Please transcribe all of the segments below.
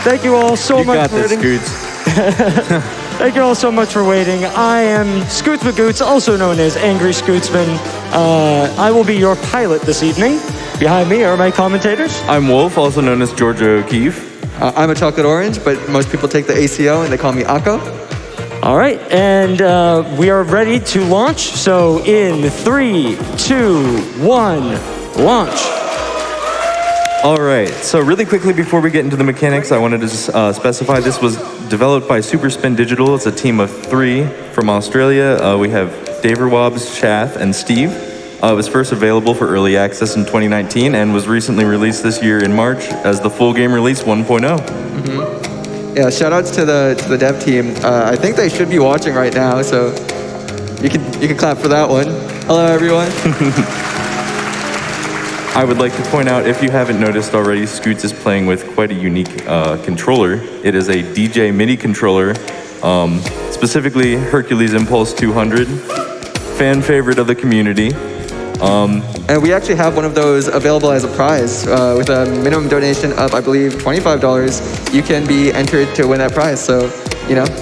Thank you all so You much got for this, waiting. Scoots. Thank you all so much for waiting. I am Scoots Magoots, also known as AngryScootsman. I will be your pilot this evening. Behind me are my commentators. I'm Wolf, also known as Georgia O'Keefe. I'm a chocolate orange, but most people take the ACO and they call me Akko. All right, and we are ready to launch. So in 3, 2, 1, launch. All right, so really quickly before we get into the mechanics, I wanted to specify this was developed by Superspin Digital. It's a team of 3 from Australia. We have Daverwobs, Chath, and Steve. It was first available for early access in 2019 and was recently released this year in March as the full game release 1.0. Yeah, shout outs to the dev team. I think they should be watching right now, so you can clap for that one. Hello, everyone. I would like to point out, if you haven't noticed already, Scoots is playing with quite a unique controller. It is a DJ MIDI controller, specifically Hercules Impulse 200, fan favorite of the community. And we actually have one of those available as a prize. With a minimum donation of, I believe, $25, you can be entered to win that prize. So,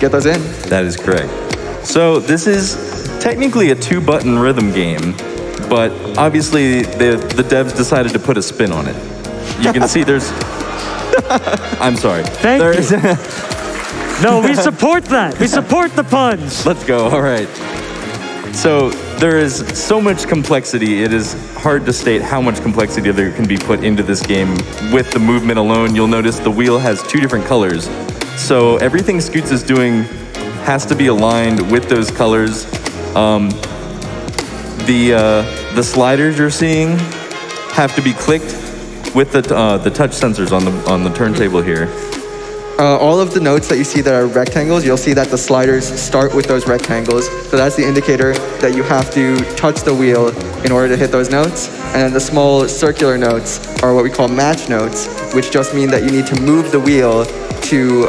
get those in. That is correct. So this is technically a 2-button rhythm game, but obviously the devs decided to put a spin on it. You can see there's... I'm sorry. Thank you. No, we support that. We support the puns. Let's go, all right. So there is so much complexity, it is hard to state how much complexity there can be put into this game. With the movement alone, you'll notice the wheel has 2 different colors. So everything Scoots is doing has to be aligned with those colors. The sliders you're seeing have to be clicked with the touch sensors on the turntable here. All of the notes that you see that are rectangles, you'll see that the sliders start with those rectangles. So that's the indicator that you have to touch the wheel in order to hit those notes. And then the small circular notes are what we call match notes, which just mean that you need to move the wheel to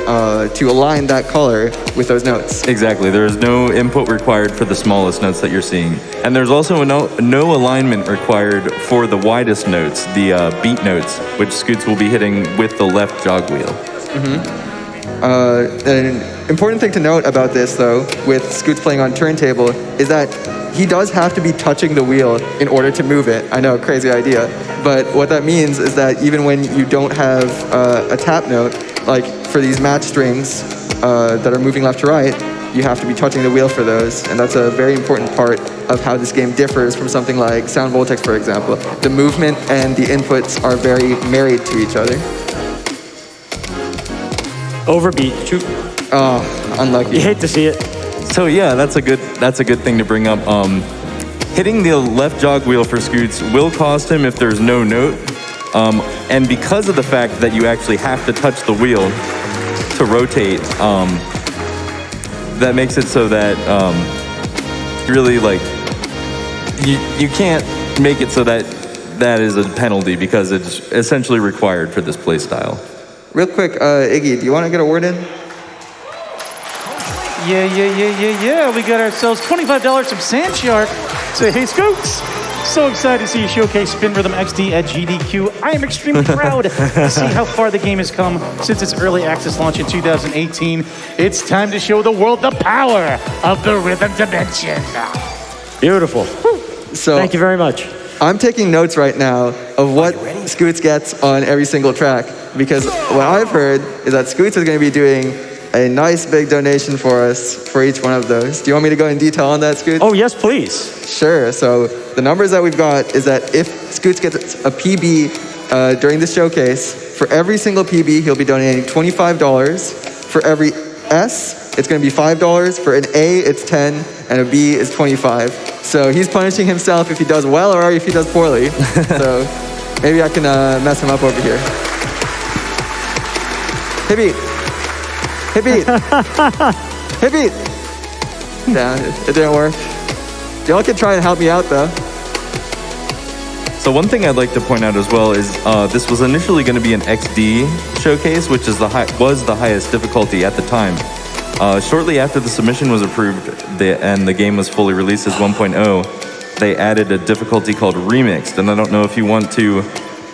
align that color with those notes. Exactly. There is no input required for the smallest notes that you're seeing. And there's also no alignment required for the widest notes, the beat notes, which Scoots will be hitting with the left jog wheel. An important thing to note about this, though, with Scoots playing on turntable, is that he does have to be touching the wheel in order to move it. I know, crazy idea. But what that means is that even when you don't have a tap note, like for these match strings that are moving left to right, you have to be touching the wheel for those. And that's a very important part of how this game differs from something like Sound Voltex, for example. The movement and the inputs are very married to each other. Overbeat. Shoot. Oh, unlucky. You hate to see it. So yeah, that's a good thing to bring up. Hitting the left jog wheel for Scoots will cost him if there's no note. And because of the fact that you actually have to touch the wheel to rotate, that makes it so that really like you can't make it so that is a penalty because it's essentially required for this play style. Real quick, Iggy, do you want to get a word in? Yeah. We got ourselves $25 from Sandshark. Say, hey, Scoots. So excited to see you showcase Spin Rhythm XD at GDQ. I am extremely proud to see how far the game has come since its early access launch in 2018. It's time to show the world the power of the rhythm dimension. Beautiful. So thank you very much. I'm taking notes right now of what Scoots gets on every single track, because what I've heard is that Scoots is going to be doing a nice big donation for us for each one of those. Do you want me to go in detail on that, Scoots? Oh, yes, please. Sure. So the numbers that we've got is that if Scoots gets a PB during the showcase, for every single PB, he'll be donating $25. For every S, it's going to be $5. For an A, it's 10, and a B is 25. So he's punishing himself if he does well or if he does poorly. So maybe I can mess him up over here. Hey, beat. Hey, beat. Hey, beat. Nah, it didn't work. Y'all can try and help me out, though. So one thing I'd like to point out as well is this was initially going to be an XD showcase, which is was the highest difficulty at the time. Shortly after the submission was approved and the game was fully released as 1.0, they added a difficulty called Remixed. And I don't know if you want to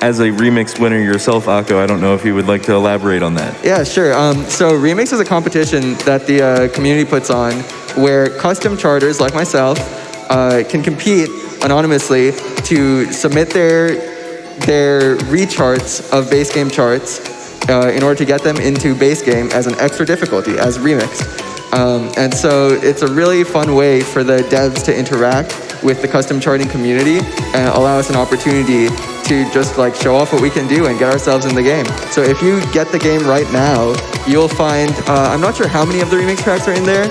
as a remix winner yourself, Akko, I don't know if you would like to elaborate on that. Yeah, sure. So Remix is a competition that the community puts on where custom charters like myself can compete anonymously to submit their recharts of base game charts in order to get them into base game as an extra difficulty, as remixed. And so it's a really fun way for the devs to interact with the custom charting community and allow us an opportunity to just like show off what we can do and get ourselves in the game. So if you get the game right now, you'll find, I'm not sure how many of the remix tracks are in there.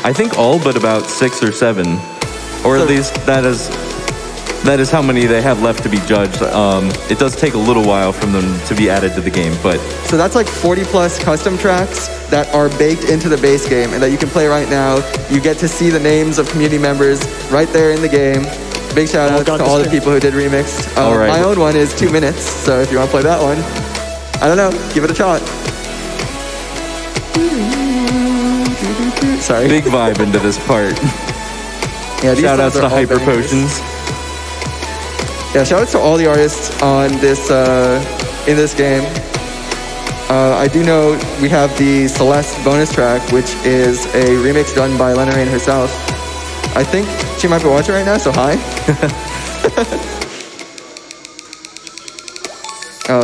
I think all but about 6 or 7, or at least that is how many they have left to be judged. It does take a little while for them to be added to the game, but... So that's like 40 plus custom tracks that are baked into the base game and that you can play right now. You get to see the names of community members right there in the game. Big shout out to all the people who did Remixed. All right. My own one is 2 minutes, so if you want to play that one, I don't know, give it a shot. Sorry. Big vibe into this part. Yeah, these Shout outs songs to are all Hyper bangers. Potions. Yeah, shout outs to all the artists on this in this game. I do know we have the Celeste bonus track, which is a remix done by Lena Rain herself. I think she might be watching right now, so hi.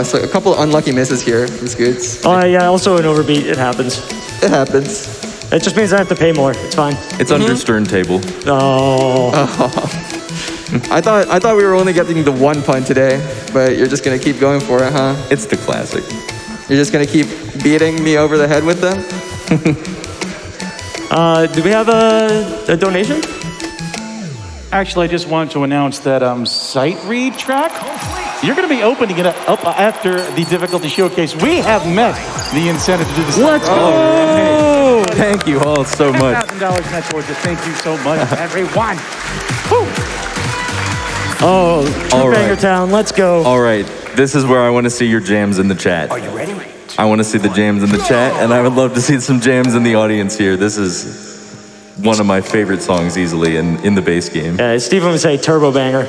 So a couple unlucky misses here from Scoots. Oh, yeah, also an overbeat. It happens. It happens. It just means I have to pay more. It's fine. It's under Stern Table. Oh. I thought we were only getting the one pun today, but you're just gonna keep going for it, huh? It's the classic. You're just gonna keep beating me over the head with them? Do we have a donation? Actually, I just wanted to announce that sight read track, you're going to be opening it up after the difficulty showcase. We have met the incentive to do this. Let's go! Thank you all so much. $10,000 net towards it. Thank you so much, everyone. Whew. Oh, All right. Banger Town, let's go. All right, this is where I want to see your jams in the chat. Are you ready? I want to see the jams in the chat, and I would love to see some jams in the audience here. This is one of my favorite songs easily in the base game. Yeah, Steven would say turbo banger.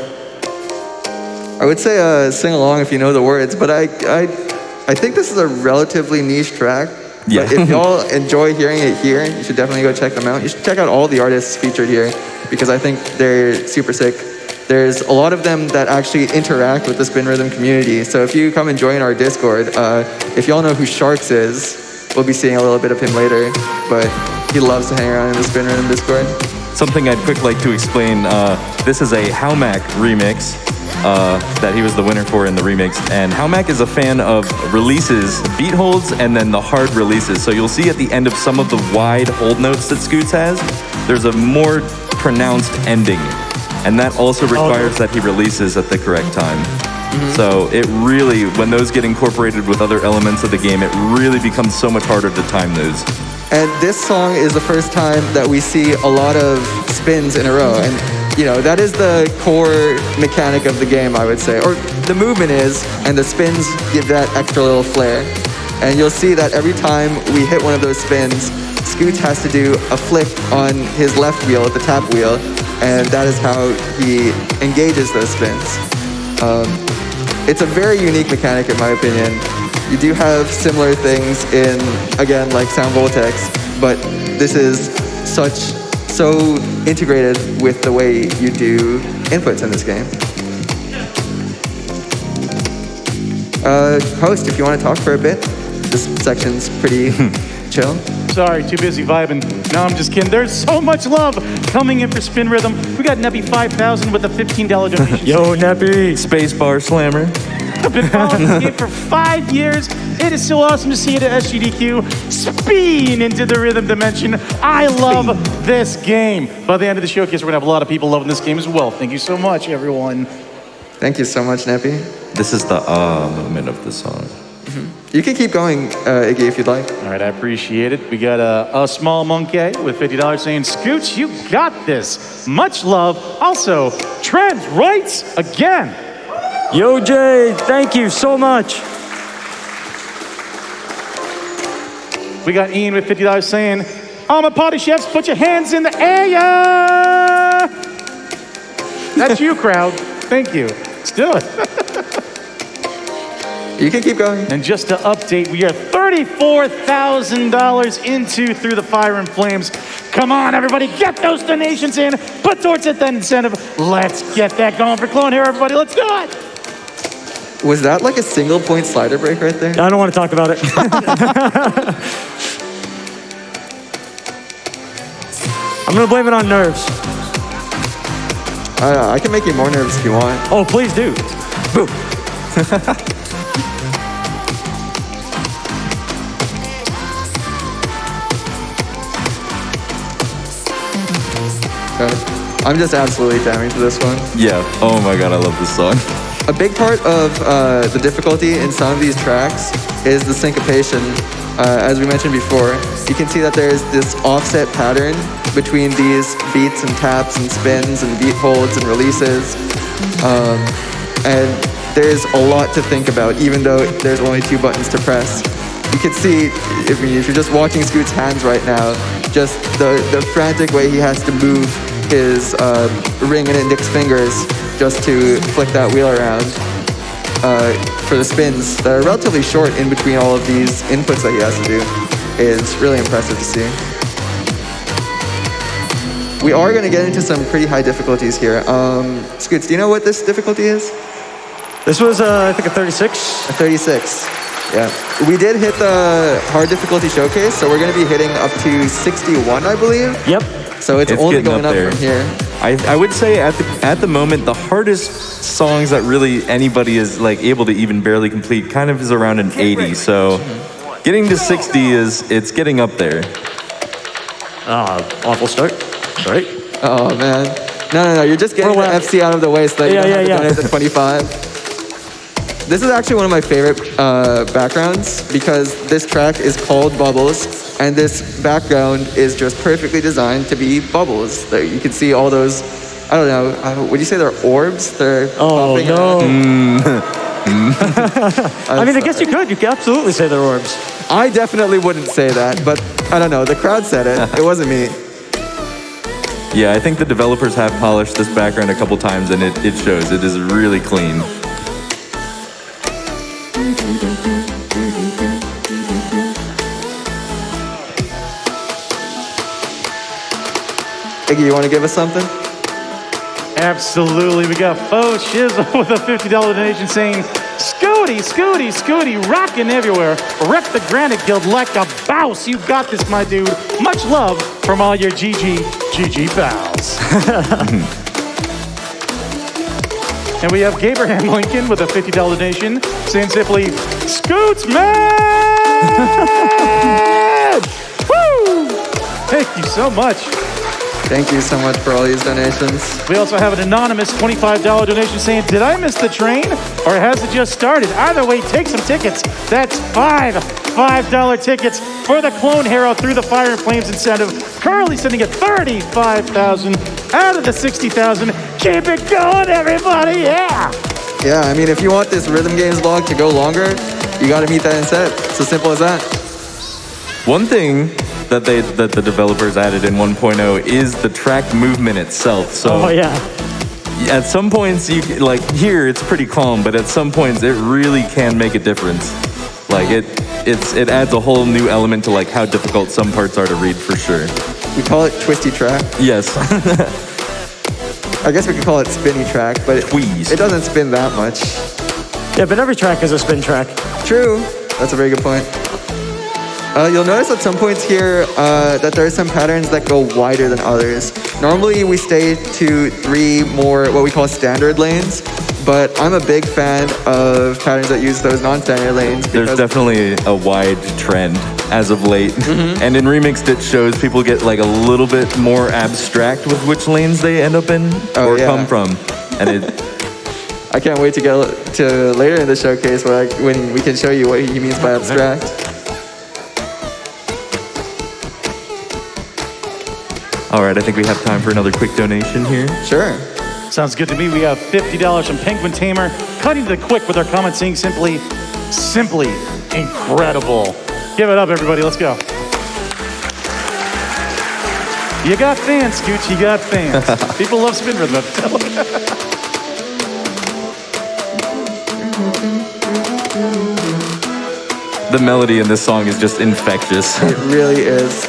I would say sing along if you know the words, but I think this is a relatively niche track. Yeah. But if y'all enjoy hearing it here, you should definitely go check them out. You should check out all the artists featured here because I think they're super sick. There's a lot of them that actually interact with the spin rhythm community. So if you come and join our Discord, if y'all know who Sharks is, we'll be seeing a little bit of him later, but he loves to hang around in the spin rhythm Discord. Something I'd quick like to explain, this is a Howmac remix that he was the winner for in the remix. And Howmac is a fan of releases, beat holds, and then the hard releases. So you'll see at the end of some of the wide hold notes that Scoots has, there's a more pronounced ending. And that also requires that he releases at the correct time. So it really, when those get incorporated with other elements of the game, it really becomes so much harder to time those. And this song is the first time that we see a lot of spins in a row. And, you know, that is the core mechanic of the game, I would say. Or the movement is, and the spins give that extra little flair. And you'll see that every time we hit one of those spins, Scoots has to do a flip on his left wheel, the tap wheel, and that is how he engages those spins. It's a very unique mechanic in my opinion. You do have similar things in, again, like Sound Voltex, but this is so integrated with the way you do inputs in this game. Host, if you want to talk for a bit, this section's pretty chill. Sorry, too busy vibing. No, I'm just kidding. There's so much love coming in for Spin Rhythm. We got Neppy 5000 with a $15 donation. Yo, Neppy. Spacebar Slammer. I've been following this game for 5 years. It is so awesome to see it at SGDQ spin into the rhythm dimension. I love this game. By the end of the showcase, we're going to have a lot of people loving this game as well. Thank you so much, everyone. Thank you so much, Neppy. This is the moment of the song. You can keep going, Iggy, if you'd like. All right, I appreciate it. We got a small monkey with $50 saying, Scooch, you got this. Much love. Also, trans rights again. Yo, Jay, thank you so much. We got Ian with $50 saying, all my party chefs, put your hands in the air. That's you, crowd. Thank you. Let's do it. You can keep going. And just to update, we are $34,000 into Through the Fire and Flames. Come on, everybody, get those donations in. Put towards it that incentive. Let's get that going for Clone Hero, everybody. Let's do it. Was that like a single point slider break right there? I don't want to talk about it. I'm going to blame it on nerves. I can make you more nervous if you want. Oh, please do. Boom. Okay. I'm just absolutely jamming to this one. Yeah. Oh my god, I love this song. A big part of the difficulty in some of these tracks is the syncopation. As we mentioned before, you can see that there's this offset pattern between these beats and taps and spins and beat holds and releases. And there's a lot to think about, even though there's only 2 buttons to press. You can see, if you're just watching Scoot's hands right now, just the frantic way he has to move his ring and index fingers just to flick that wheel around for the spins that are relatively short in between all of these inputs that he has to do is really impressive to see. We are going to get into some pretty high difficulties here. Scoots, do you know what this difficulty is? This was, I think, a 36. A 36. Yeah. We did hit the hard difficulty showcase, so we're going to be hitting up to 61, I believe. Yep. So it's only going up there from here. I would say at the moment, the hardest songs that really anybody is like able to even barely complete kind of is around an 80. So getting to 60 it's getting up there. Awful start. Right? Oh, man. No. You're just getting the FC out of the way so that you don't have to donate the 25. This is actually one of my favorite backgrounds because this track is called Bubbles, and this background is just perfectly designed to be bubbles. You can see all those, I don't know, would you say they're orbs? They're popping no. I mean, I guess sorry. you could absolutely say they're orbs. I definitely wouldn't say that, but I don't know. The crowd said it. It wasn't me. Yeah, I think the developers have polished this background a couple times and it shows. It is really clean. Iggy, you want to give us something? Absolutely. We got Faux Shizzle with a $50 donation saying, Scooty, rocking everywhere. Rep the Granite Guild like a bouse. You got this, my dude. Much love from all your GG pals. And we have Gabraham Lincoln with a $50 donation saying simply, Scootsman! Woo! Thank you so much. Thank you so much for all these donations. We also have an anonymous $25 donation saying, did I miss the train or has it just started? Either way, take some tickets. That's $5 tickets for the Clone Hero Through the Fire and Flames incentive. Currently sitting at $35,000 out of the $60,000. Keep it going, everybody, yeah! Yeah, I mean, if you want this Rhythm Games vlog to go longer, you got to meet that incentive. It's as simple as that. One thing that the developers added in 1.0 is the track movement itself. So at some points you like here it's pretty calm, but at some points it really can make a difference. Like it adds a whole new element to like how difficult some parts are to read for sure. We call it twisty track. Yes. I guess we could call it spinny track, but it doesn't spin that much. Yeah, but every track is a spin track. True. That's a very good point. You'll notice at some points here that there are some patterns that go wider than others. Normally we stay to 3 more what we call standard lanes, but I'm a big fan of patterns that use those non-standard lanes. There's definitely a wide trend as of late. Mm-hmm. And in Remixed it shows people get like a little bit more abstract with which lanes they end up in or come from. And I can't wait to get to later in the showcase when we can show you what he means by abstract. All right, I think we have time for another quick donation here. Sure. Sounds good to me. We have $50 from Penguin Tamer, cutting to the quick with our comment saying simply incredible. Give it up, everybody. Let's go. You got fans, Scooch. You got fans. People love spin rhythm. the melody in this song is just infectious. It really is.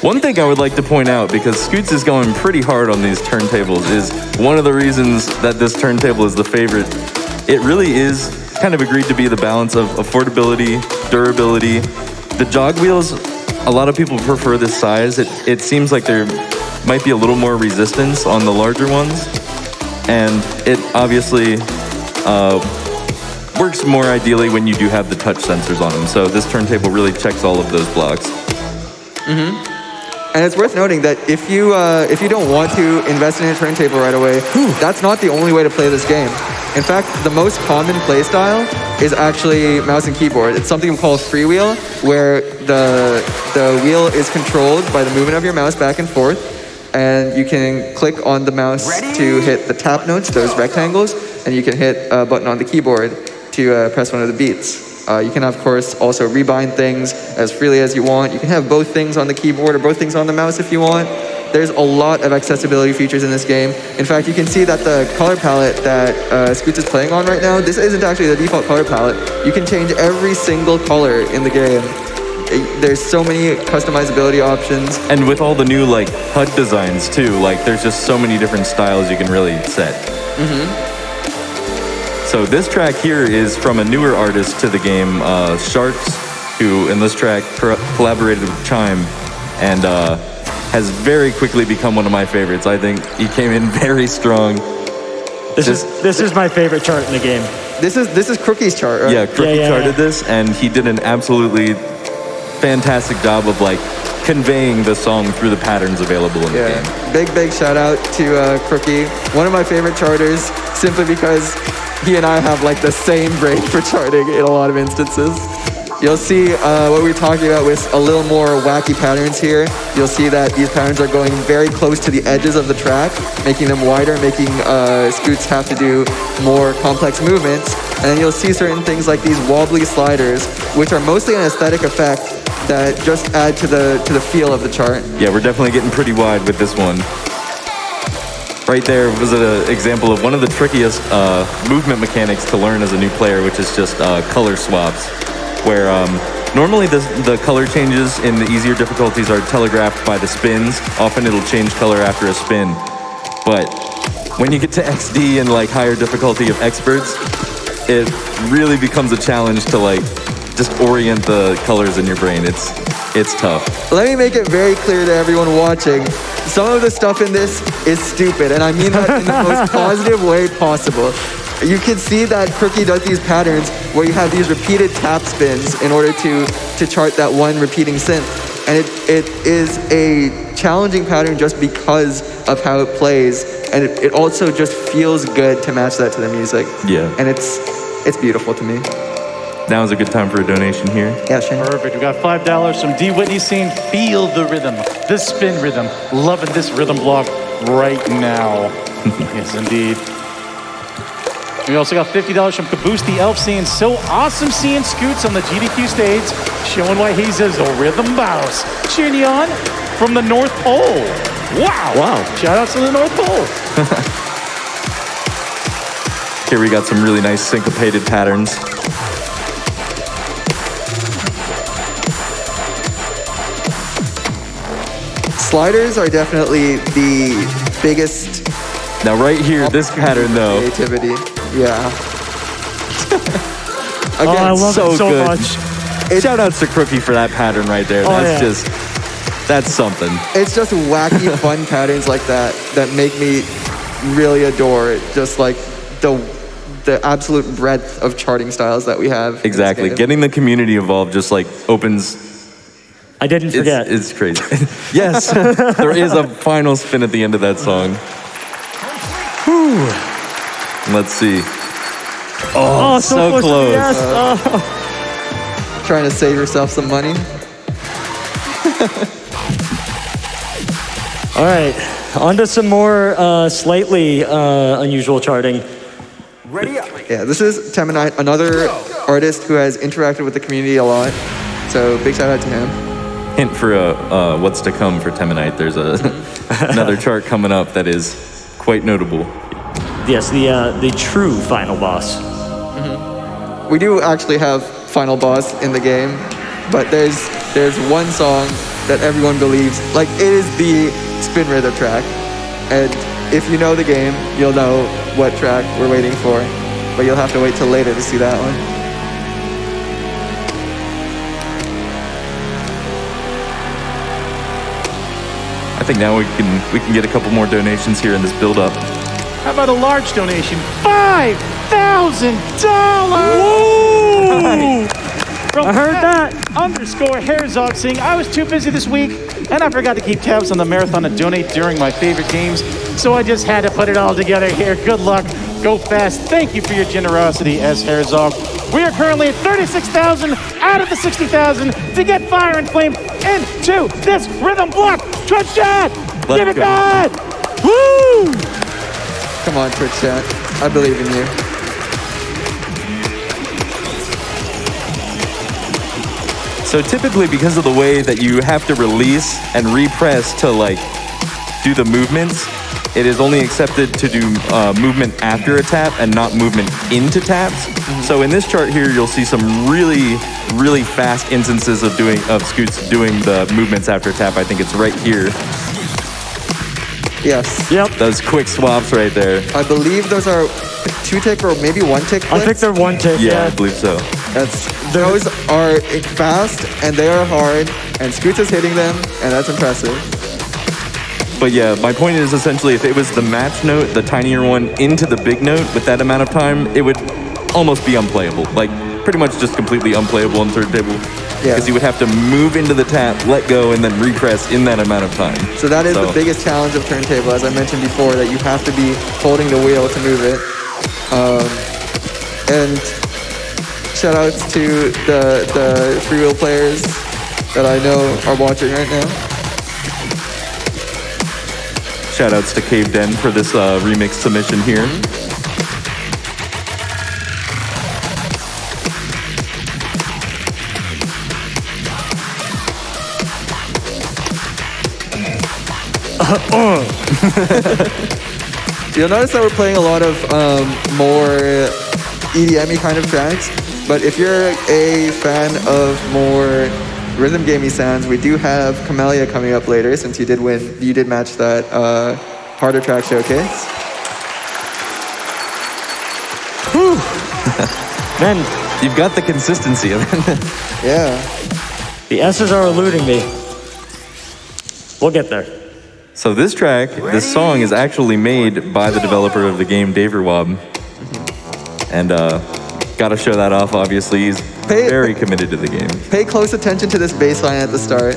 One thing I would like to point out, because Scoots is going pretty hard on these turntables, is one of the reasons that this turntable is the favorite. It really is kind of agreed to be the balance of affordability, durability. The jog wheels, a lot of people prefer this size. It seems like there might be a little more resistance on the larger ones, and it obviously works more ideally when you do have the touch sensors on them. So this turntable really checks all of those blocks. And it's worth noting that if you don't want to invest in a turntable right away, that's not the only way to play this game. In fact, the most common play style is actually mouse and keyboard. It's something we call freewheel, where the wheel is controlled by the movement of your mouse back and forth, and you can click on the mouse to hit the tap notes, those rectangles, and you can hit a button on the keyboard to press one of the beats. You can, of course, also rebind things as freely as you want. You can have both things on the keyboard or both things on the mouse if you want. There's a lot of accessibility features in this game. In fact, you can see that the color palette that Scoots is playing on right now, this isn't actually the default color palette. You can change every single color in the game. There's so many customizability options. And with all the new like HUD designs too, like there's just so many different styles you can really set. So this track here is from a newer artist to the game, Sharks, who in this track collaborated with Chime, and has very quickly become one of my favorites. I think he came in very strong. This is my favorite chart in the game. This is Crookie's chart, right? Yeah, Crookie charted this, and he did an absolutely fantastic job of like conveying the song through the patterns available in the game. Big shout out to Crookie. One of my favorite charters, simply because he and I have like the same brain for charting in a lot of instances. You'll see what we're talking about with a little more wacky patterns here. You'll see that these patterns are going very close to the edges of the track, making them wider, making Scoots have to do more complex movements. And then you'll see certain things like these wobbly sliders, which are mostly an aesthetic effect that just add to the feel of the chart. Yeah, we're definitely getting pretty wide with this one. Right there was an example of one of the trickiest movement mechanics to learn as a new player, which is just color swaps, where normally the color changes in the easier difficulties are telegraphed by the spins. Often it'll change color after a spin. But when you get to XD and like higher difficulty of experts, it really becomes a challenge to like just orient the colors in your brain. It's tough. Let me make it very clear to everyone watching. Some of the stuff in this is stupid, and I mean that in the most positive way possible. You can see that Crookie does these patterns where you have these repeated tap spins in order to chart that one repeating synth. And it is a challenging pattern just because of how it plays. And it also just feels good to match that to the music. Yeah. And it's beautiful to me. Now is a good time for a donation here. Yeah, Shane. Perfect. We got $5 from D. Whitney saying, feel the rhythm, the spin rhythm. Loving this rhythm block right now. Yes, indeed. We also got $50 from Caboose the Elf saying, so awesome seeing Scoots on the GDQ stage, showing why he's a rhythm boss. Cheering you on from the North Pole. Wow. Shout out to the North Pole. Here we got some really nice syncopated patterns. Sliders are definitely the biggest. Now right here, this pattern though. Creativity. Yeah. Oh, I love so it so good. much. Shout outs to Crookie for that pattern right there. That's something. It's just wacky, fun patterns like that make me really adore it. Just like the absolute breadth of charting styles that we have. Exactly. Getting the community involved just like opens. I didn't forget. It's crazy. Yes, there is a final spin at the end of that song. Whew. Let's see. Oh, so close. Yes. Trying to save yourself some money. All right, on to some more slightly unusual charting. Ready up. Yeah, this is Temenite, another artist who has interacted with the community a lot. So big shout out to him. Hint for what's to come for Temenite. There's another chart coming up that is quite notable. Yes, the true final boss. we do actually have Final Boss in the game, but there's one song that everyone believes, like it is the spin rhythm track. And if you know the game, you'll know what track we're waiting for, but you'll have to wait till later to see that one. I think now we can get a couple more donations here in this build-up. How about a large donation? $5,000! From I heard that. _Herzog saying, I was too busy this week and I forgot to keep tabs on the marathon to donate during my favorite games, so I just had to put it all together here. Good luck. Go fast. Thank you for your generosity, S. Herzog. We are currently at 36,000 out of the 60,000 to get Fire and Flame into this rhythm block. Twitch chat, give it go. back. Woo! Come on, Twitch chat. I believe in you. So typically, because of the way that you have to release and repress to like do the movements, it is only accepted to do movement after a tap and not movement into taps. So in this chart here, you'll see some really, really fast instances of Scoots doing the movements after a tap. I think it's right here. Yes. Yep. Those quick swaps right there. I believe those are 2-tick or maybe 1-tick I think flicks. they're one tick. Yeah, I believe so. Those are fast and they are hard, and Scoots is hitting them, and that's impressive. But yeah, my point is essentially if it was the match note, the tinier one, into the big note with that amount of time, it would almost be unplayable. Like pretty much just completely unplayable on turntable. Yeah. Because you would have to move into the tap, let go, and then repress in that amount of time. So that is the biggest challenge of turntable, as I mentioned before, that you have to be holding the wheel to move it. And shout outs to the freewheel players that I know are watching right now. Shout outs to Cave Den for this remix submission here. You'll notice that we're playing a lot of more EDM-y kind of tracks, but if you're a fan of more rhythm gamey sounds, we do have Camellia coming up later, since you did match that harder track showcase. Whew. Man, You've got the consistency of it. Yeah. the S's are eluding me. We'll get there. So this track, this song is actually made by the developer of the game, Daverwob. And gotta show that off, obviously. He's very committed to the game. Pay close attention to this bass line at the start.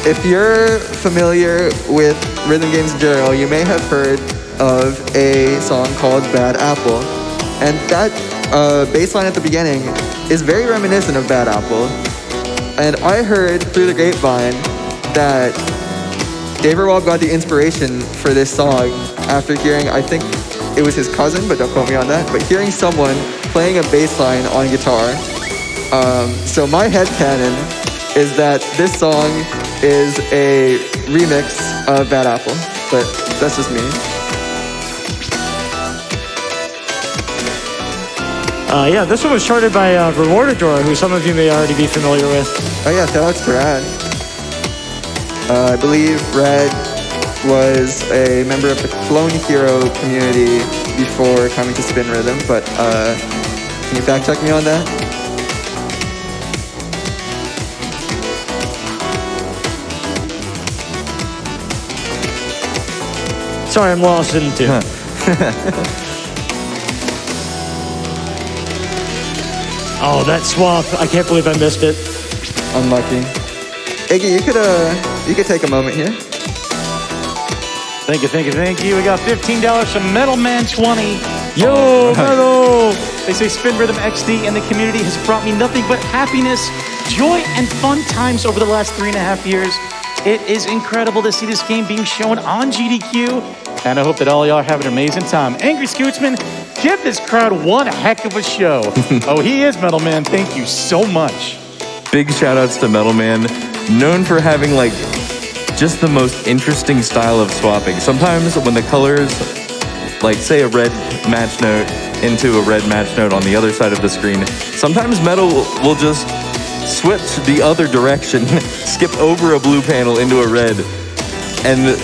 If you're familiar with rhythm games in general, you may have heard of a song called Bad Apple. And that bass line at the beginning is very reminiscent of Bad Apple. And I heard through the grapevine that Daverwob got the inspiration for this song after hearing, I think it was his cousin, but don't quote me on that, but hearing someone playing a bass line on guitar. So my headcanon is that this song is a remix of Bad Apple, but that's just me. Yeah, this one was charted by Rewardador, who some of you may already be familiar with. Oh yeah, shout outs to Rad. I believe Red was a member of the Clone Hero community before coming to Spin Rhythm, but can you fact check me on that? Sorry, I'm lost in two. Oh, that swap. I can't believe I missed it. Unlucky. Iggy, you could take a moment here. Thank you. We got $15 from Metal Man 20. Yo, Metal! They say Spin Rhythm XD and the community has brought me nothing but happiness, joy, and fun times over the last 3.5 years. It is incredible to see this game being shown on GDQ, and I hope that all y'all are having an amazing time. AngryScootsman, give this crowd one heck of a show. Oh, he is Metal Man. Thank you so much. Big shout outs to Metal Man, known for having like just the most interesting style of swapping. Sometimes when the colors, like say a red match note into a red match note on the other side of the screen. Sometimes Metal will just switch the other direction, skip over a blue panel into a red, and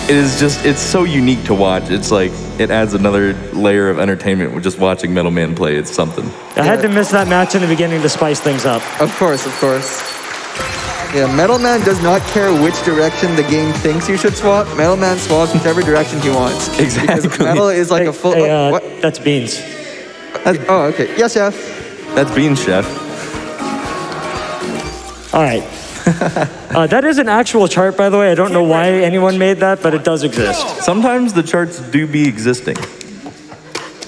it's so unique to watch. It's like, it adds another layer of entertainment with just watching Metal Man play. It's something. I had to miss that match in the beginning to spice things up. Of course. Yeah, Metal Man does not care which direction the game thinks you should swap. Metal Man swaps whichever direction he wants. Exactly. Because Metal is like a full... what? That's Beans. Oh, okay. Yes, Chef. That's Beans, Chef. All right. That is an actual chart, by the way. I don't know why anyone made that, but it does exist. Sometimes the charts do be existing.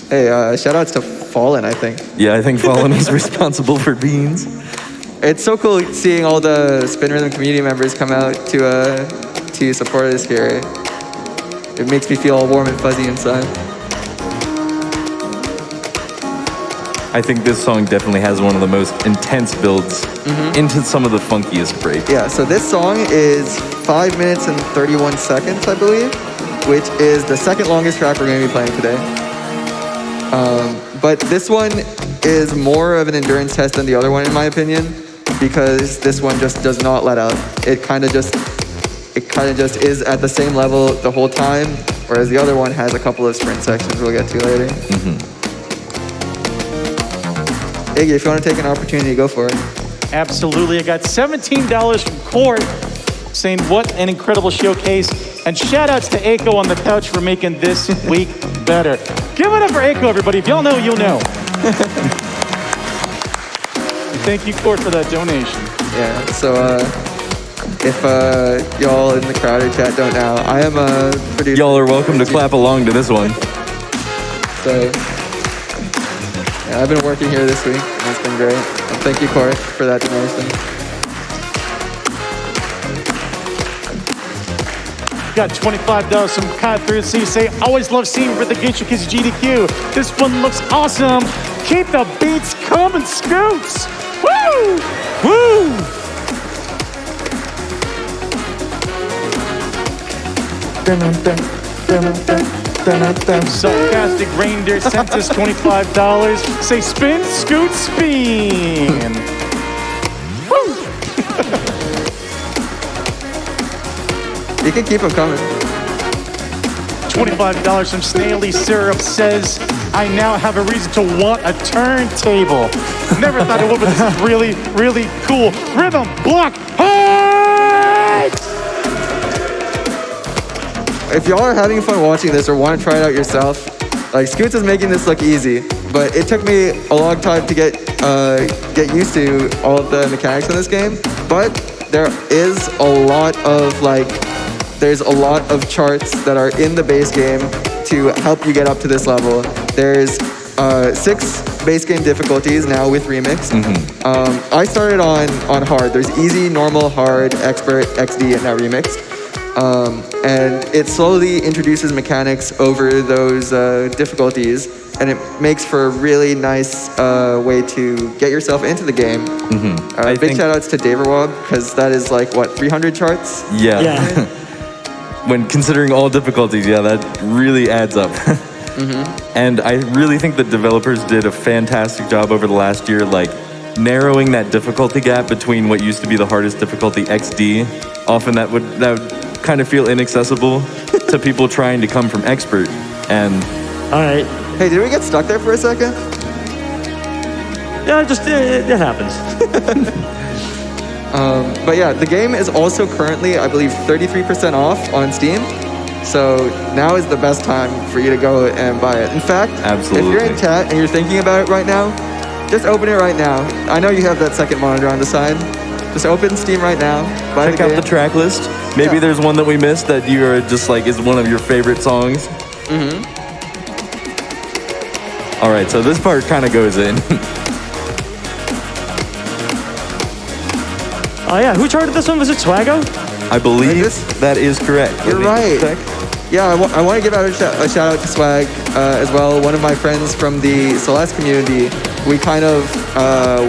Hey, shout outs to Fallen, I think. Yeah, I think Fallen is responsible for Beans. It's so cool seeing all the Spin Rhythm community members come out to support us here. It makes me feel all warm and fuzzy inside. I think this song definitely has one of the most intense builds into some of the funkiest breaks. Yeah, so this song is 5 minutes and 31 seconds, I believe, which is the second longest track we're going to be playing today. But this one is more of an endurance test than the other one, in my opinion, because this one just does not let up. It kind of just is at the same level the whole time, whereas the other one has a couple of sprint sections we'll get to later. Iggy, if you want to take an opportunity, go for it. Absolutely. I got $17 from Court saying what an incredible showcase. And shout outs to Aiko on the couch for making this week better. Give it up for Aiko, everybody. If y'all know, you'll know. Thank you, Court, for that donation. Yeah, so if y'all in the crowd or chat don't know, I am a producer. Y'all are welcome to clap along to this one. So, yeah, I've been working here this week, and it's been great. And thank you, Court, for that donation. Got $25 from Kai through C. Say, always love seeing for the Geisha Kids GDQ. This one looks awesome. Keep the beats coming, Scoots. Woo! Woo! Sarcastic Reindeer sent us $25. Say, spin, Scoot, spin. Woo! You can keep them coming. $25 from Snaily Syrup says, I now have a reason to want a turntable. Never thought it would, but this is really, really cool. Rhythm block hard! If y'all are having fun watching this or want to try it out yourself, like Scoots is making this look easy, but it took me a long time to get used to all of the mechanics in this game. But there is a lot of there's a lot of charts that are in the base game to help you get up to this level. There's 6 base game difficulties now with Remix. I started on hard. There's easy, normal, hard, expert, XD, and now Remix. And it slowly introduces mechanics over those difficulties, and it makes for a really nice way to get yourself into the game. Big shout outs to Daverwob, because that is like, what, 300 charts? Yeah. When considering all difficulties, yeah, that really adds up. And I really think that developers did a fantastic job over the last year, like narrowing that difficulty gap between what used to be the hardest difficulty, XD. Often that would kind of feel inaccessible to people trying to come from expert. And all right. Hey, did we get stuck there for a second? Yeah, just it happens. But yeah, the game is also currently, I believe, 33% off on Steam. So now is the best time for you to go and buy it. In fact, absolutely, if you're in chat and you're thinking about it right now, just open it right now. I know you have that second monitor on the side. Just open Steam right now. Check out the track list. Maybe there's one that we missed that you are just like is one of your favorite songs. All right, so this part kind of goes in. Oh yeah, who charted this one? Was it Swaggo? I believe that is correct. You're right. Yeah, I want to give out a shout out to Swag as well. One of my friends from the Celeste community. We kind of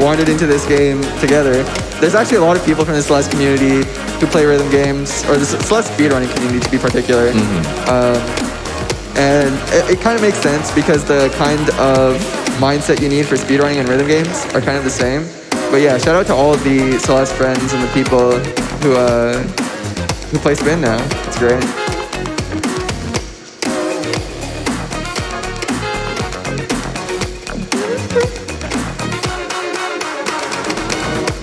wandered into this game together. There's actually a lot of people from the Celeste community who play rhythm games, or the Celeste speedrunning community to be particular. And it kind of makes sense because the kind of mindset you need for speedrunning and rhythm games are kind of the same. But yeah, shout out to all of the Celeste friends and the people who play spin now. It's great.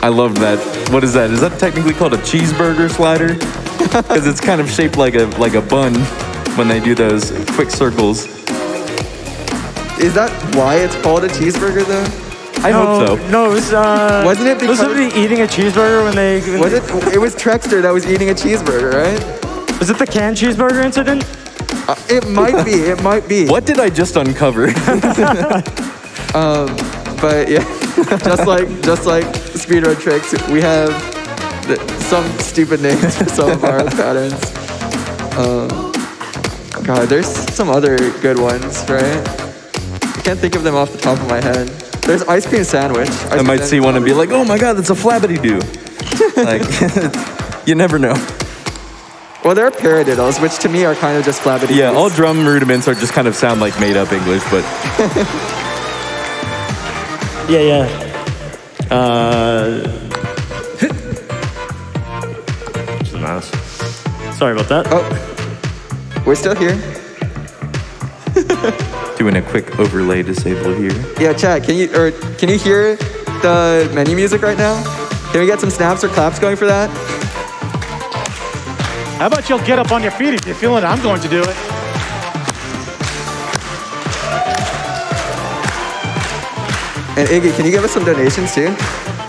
I love that. What is that? Is that technically called a cheeseburger slider? Because it's kind of shaped like a bun when they do those quick circles. Is that why it's called a cheeseburger though? I hope so. No, it was, Wasn't it because... was somebody eating a cheeseburger when they... Was it? It was Trexter that was eating a cheeseburger, right? Was it the canned cheeseburger incident? It might be. It might be. What did I just uncover? But yeah, just like speedrun tricks, we have some stupid names for some of our patterns. God, there's some other good ones, right? I can't think of them off the top of my head. There's ice cream sandwich. I might see one and be like, oh my god, that's a flabbity-doo. Like, you never know. Well, there are paradiddles, which to me are kind of just flabbity. Yeah, all drum rudiments are just kind of sound like made-up English, but... Yeah. It's the mouse. Sorry about that. Oh, we're still here. Doing a quick overlay disable here. Yeah, chat. Can you hear the menu music right now? Can we get some snaps or claps going for that? How about you'll get up on your feet if you're feeling it? I'm going to do it. And Iggy, can you give us some donations too?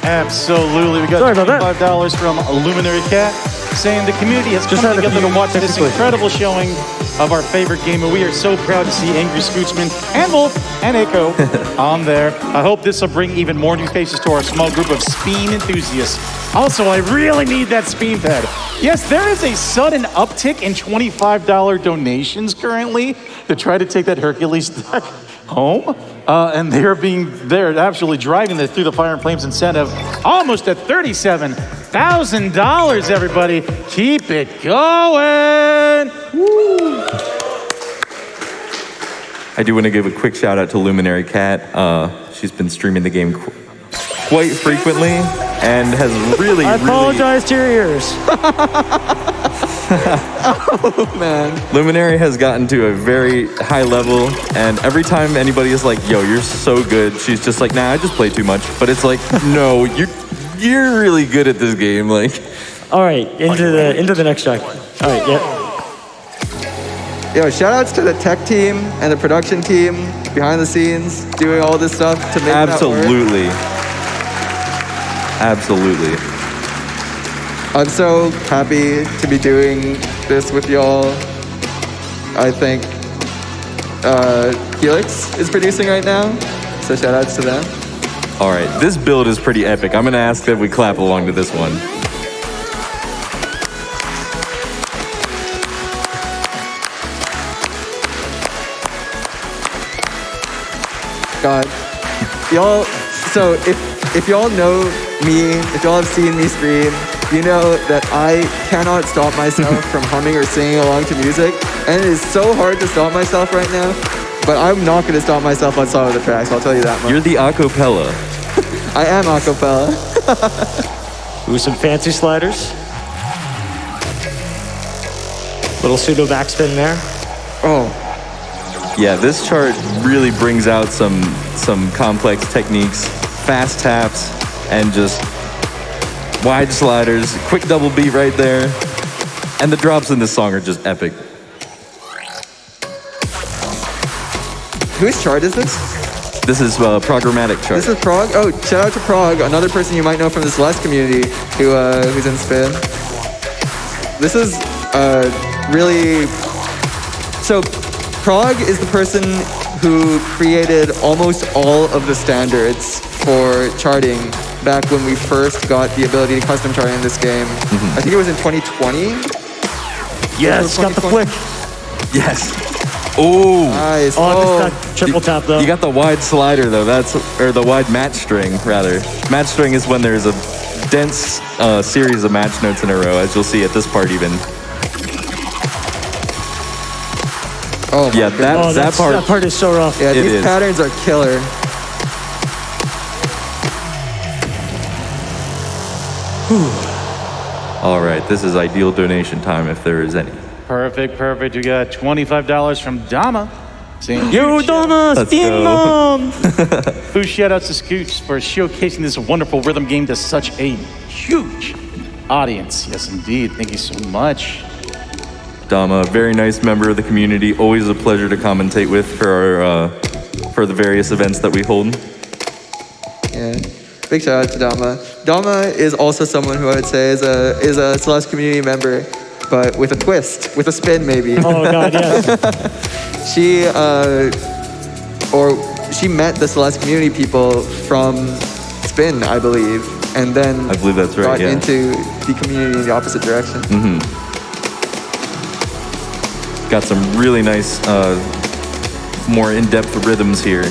Absolutely. We got Sorry about that. $25 from Luminary Cat saying the community has come had a together to few watch this technical incredible showing of our favorite game, and we are so proud to see AngryScootsman and Wolf and Echo on there. I hope this will bring even more new faces to our small group of Speen enthusiasts. Also, I really need that Speen pad. Yes, there is a sudden uptick in $25 donations currently to try to take that Hercules deck home. And they're absolutely driving it through the Fire and Flames incentive almost at $37,000, everybody. Keep it going. Woo. I do want to give a quick shout out to Luminary Cat. She's been streaming the game quite frequently and has really, I apologize to your ears. Oh man. Luminary has gotten to a very high level, and every time anybody is like, yo, you're so good, she's just like, nah, I just play too much. But it's like, no, you're really good at this game. Like, All right, into the next track. All right, yeah. Yo, shout outs to the tech team and the production team behind the scenes doing all this stuff to make that work. Absolutely. I'm so happy to be doing this with y'all. I think Helix is producing right now, so shout outs to them. All right, this build is pretty epic. I'm gonna ask that we clap along to this one. God, y'all. So if y'all know me, if y'all have seen me stream, you know that I cannot stop myself from humming or singing along to music, and it is so hard to stop myself right now. But I'm not going to stop myself on some of the tracks. I'll tell you that much. You're the acapella. I am acapella. Ooh, some fancy sliders. Little pseudo backspin there. Oh, Yeah, this chart really brings out some complex techniques, fast taps, and just wide sliders, quick double beat right there. And the drops in this song are just epic. whose chart is this? This is programmatic chart. This is Prague? Oh, shout out to Prague, another person you might know from the Celeste community who's in Spin. This is really... So, Prague is the person who created almost all of the standards for charting back when we first got the ability to custom chart in this game. I think it was in 2020? Yes, got the flick. Yes. Oh. Nice. Oh, this triple tap though. You got the wide slider though. Or the wide match string rather. Match string is when there's a dense series of match notes in a row, as you'll see at this part even. Oh, my Yeah, goodness. that part. That part is so rough. Yeah, It these is. patterns are killer. All right, this is ideal donation time if there is any. Perfect, perfect. We got $25 from Dama. Saying Yo, huge Donna, Let's Steam go. Mom! Who shout outs to Scoots for showcasing this wonderful rhythm game to such a huge audience. Yes, indeed. Thank you so much. Dama, very nice member of the community. Always a pleasure to commentate with for the various events that we hold. Yeah. Big shout out to Dama. Dama is also someone who I would say is a Celeste community member, but with a twist, with a spin maybe. Oh, God, yeah. She met the Celeste community people from Spin, I believe, and then I believe that's right, got yeah. into the community in the opposite direction. Got some really nice, more in-depth rhythms here.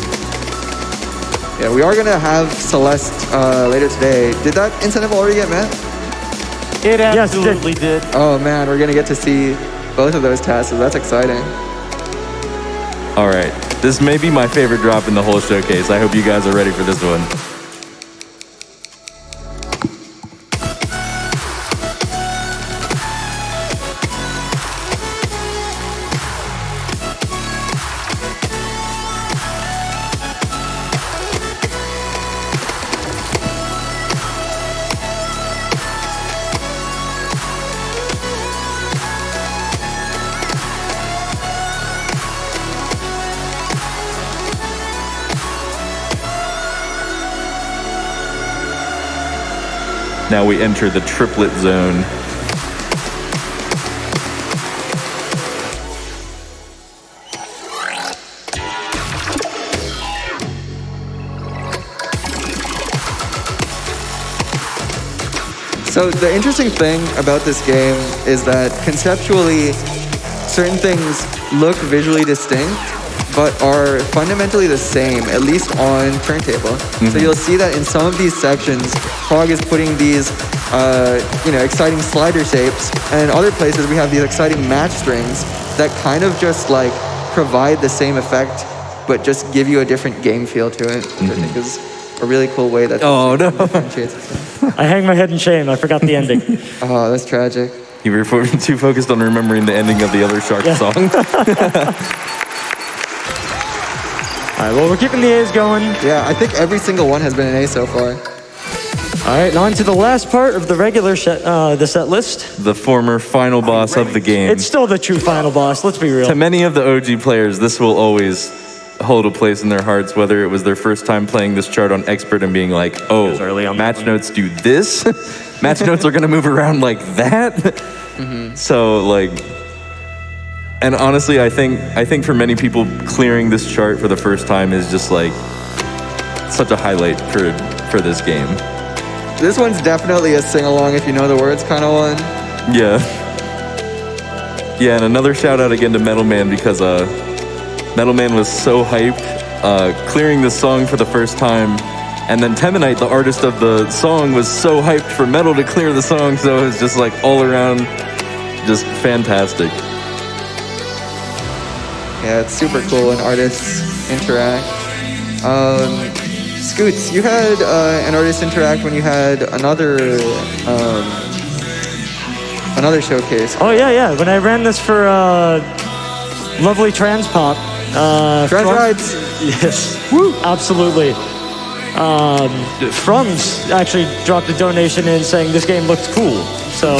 Yeah, we are gonna have Celeste later today. Did that incentive already get met? It Yes, it did. absolutely did. Oh man, we're gonna get to see both of those tasks. So that's exciting. All right, this may be my favorite drop in the whole showcase. I hope you guys are ready for this one. Now we enter the triplet zone. So the interesting thing about this game is that conceptually, certain things look visually distinct, but are fundamentally the same, at least on turntable. So you'll see that in some of these sections, Frog is putting these, exciting slider shapes, and in other places we have these exciting match strings that kind of just like provide the same effect, but just give you a different game feel to it, which I think is a really cool way that Oh, no. differentiates itself. I hang my head in shame. I forgot the ending. Oh, that's tragic. You were too focused on remembering the ending of the other Shark song. All right, well, we're keeping the A's going. Yeah, I think every single one has been an A so far. All right, on to the last part of the regular the set list. The former final boss of the game. It's still the true final boss, let's be real. To many of the OG players, this will always hold a place in their hearts, whether it was their first time playing this chart on Expert and being like, oh, was early on match notes do this? Match notes are gonna move around like that? So like, and honestly, I think for many people, clearing this chart for the first time is just like such a highlight for this game. This one's definitely a sing-along if you know the words kind of one. Yeah. Yeah, and another shout out again to Metal Man because Metal Man was so hyped clearing this song for the first time. And then Temanite, the artist of the song, was so hyped for Metal to clear the song, so it was just like all around just fantastic. Yeah, it's super cool when artists interact. Scoots, you had an artist interact when you had another showcase. Oh, yeah. When I ran this for lovely Trans Pop. Trans Rides. Yes. Woo. Absolutely. Frums actually dropped a donation in saying this game looks cool. So,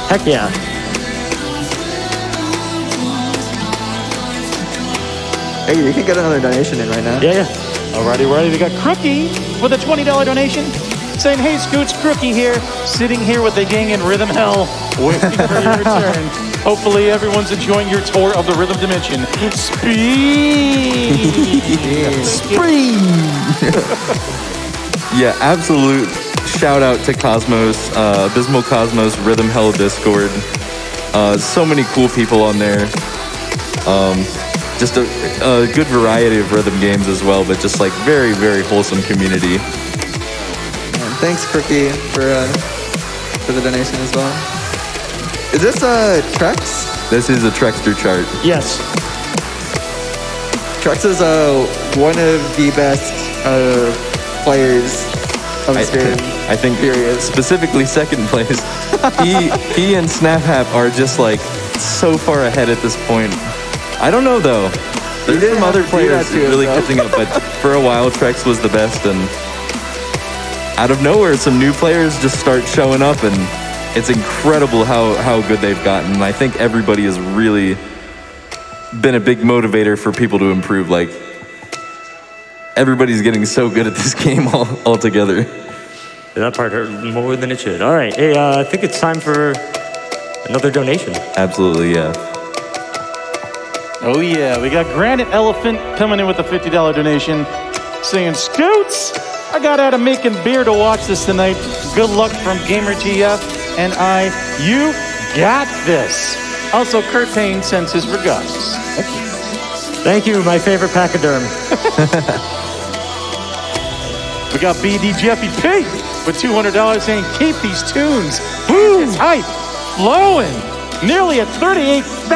heck yeah. Hey, you can get another donation in right now. Yeah. Alrighty, we got Crookie with a $20 donation saying, hey, Scoots, Crookie here, sitting here with the gang in Rhythm Hell, waiting for your return. Hopefully everyone's enjoying your tour of the Rhythm Dimension. Speed! Yeah, absolute shout out to Cosmos, Abysmal Cosmos, Rhythm Hell Discord. So many cool people on there. Just a good variety of rhythm games as well, but just like very, very wholesome community. And thanks, Crookie, for the donation as well. Is this Trex? This is a Trexter chart. Yes. Trex is one of the best players of Spin. I think period. specifically second place. he and SnapHap are just like so far ahead at this point. I don't know though. There's some other players really catching up, but for a while Trex was the best, and out of nowhere some new players just start showing up, and it's incredible how good they've gotten. I think everybody has really been a big motivator for people to improve. Like, everybody's getting so good at this game all together. That part hurt more than it should. All right, hey, I think it's time for another donation. Absolutely, yeah. Oh yeah, we got Granite Elephant coming in with a $50 donation, saying, Scoots, I got out of making beer to watch this tonight. Good luck from GamerGF and you got this. Also, Kurt Payne sends his regards. Thank you, my favorite pachyderm. We got BD Jeffy P with $200 saying, keep these tunes. It's hype, flowing. Nearly at $38,000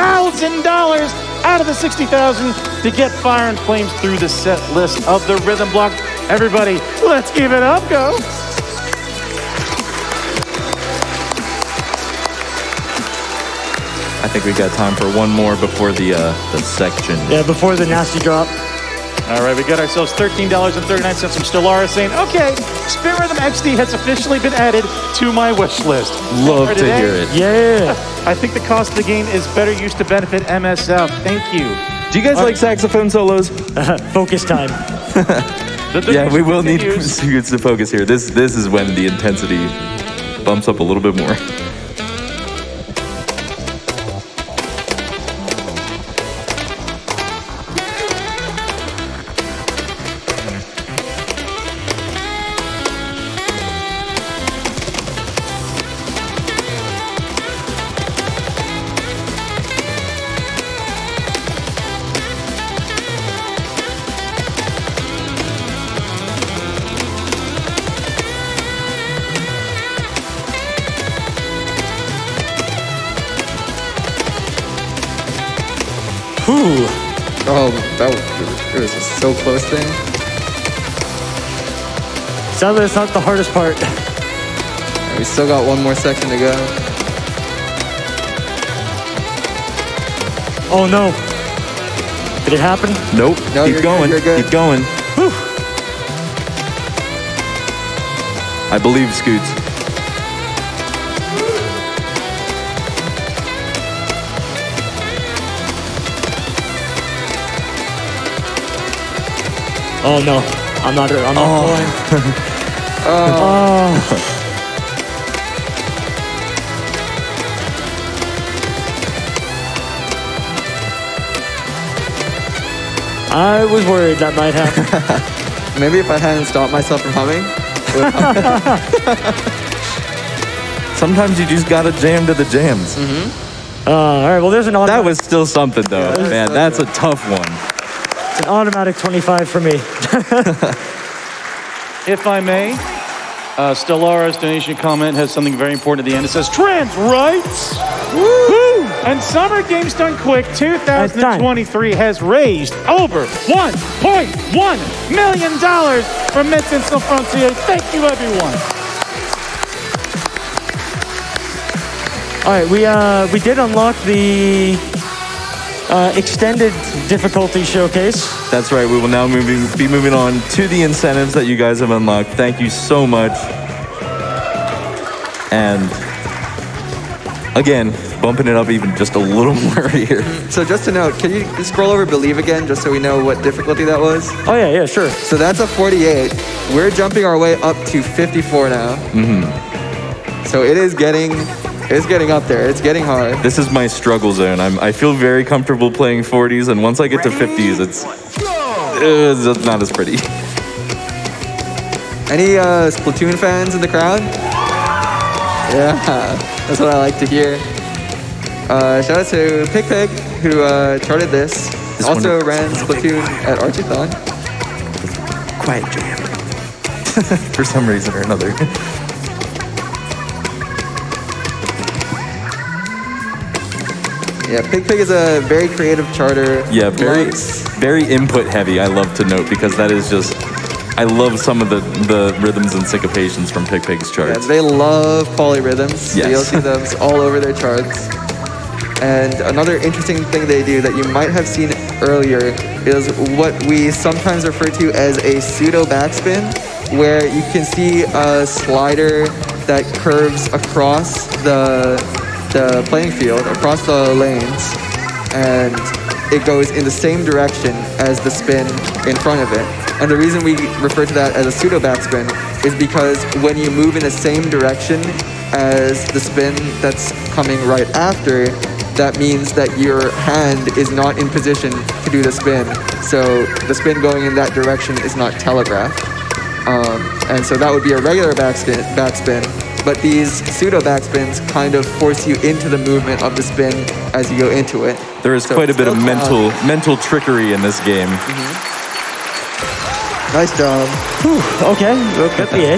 out of the $60,000 to get Fire and Flames through the set list of the rhythm block. Everybody, let's give it up, go. I think we got time for one more before the section. Yeah, before the nasty drop. All right, we got ourselves $13.39 from Stellara saying, okay, Spin Rhythm XD has officially been added to my wish list. Love to hear it. Yeah. I think the cost of the game is better used to benefit MSF. Thank you. Do you guys like saxophone solos? Focus time. Yeah, we will need Scoots to focus here. This is when the intensity bumps up a little bit more. Ooh. Oh, it was a so close thing. Sadly, it's not the hardest part. We still got one more section to go. Oh no. Did it happen? Nope. No, Keep you're going. good, you're good. Keep going. Whew. I believe Scoots. Oh no. I'm not going. Oh. I was worried that might happen. Maybe if I hadn't stopped myself from humming. Sometimes you just gotta jam to the jams. All right, well, there's an That automatic, was still something though. Yeah, Man, that's a tough one. it's an automatic 25 for me. If I may, Stellara's donation comment has something very important at the end. It says, trans rights! Woo! And Summer Games Done Quick 2023 has raised over $1.1 million from Médecins Sans Frontières. Thank you, everyone. All right, we did unlock the extended difficulty showcase. That's right. We will now be moving on to the incentives that you guys have unlocked. Thank you so much. And again, bumping it up even just a little more here. So just to note, can you scroll over Believe again, just so we know what difficulty that was? Oh yeah, sure. So that's a 48. We're jumping our way up to 54 now. So it is getting up there. It's getting hard. This is my struggle zone. I feel very comfortable playing 40s, and once I get to 50s, it's not as pretty. Any Splatoon fans in the crowd? Yeah, that's what I like to hear. Shout out to Pig, who charted this. Also ran Splatoon at Archathon. Quiet jam. For some reason or another. Yeah, Pig is a very creative charter. Yeah, very Loves- very input heavy. I love to note because that is just. I love some of the rhythms and syncopations from Pig's Yeah, charts. they love polyrhythms. So Yes. you'll see them all over their charts. And another interesting thing they do that you might have seen earlier is what we sometimes refer to as a pseudo backspin, where you can see a slider that curves across the playing field, across the lanes, and it goes in the same direction as the spin in front of it. And the reason we refer to that as a pseudo backspin is because when you move in the same direction as the spin that's coming right after, that means that your hand is not in position to do the spin. So the spin going in that direction is not telegraphed. And so that would be a regular backspin. But these pseudo backspins kind of force you into the movement of the spin as you go into it. There is quite a bit of mental trickery in this game. Nice job. Okay, good PA.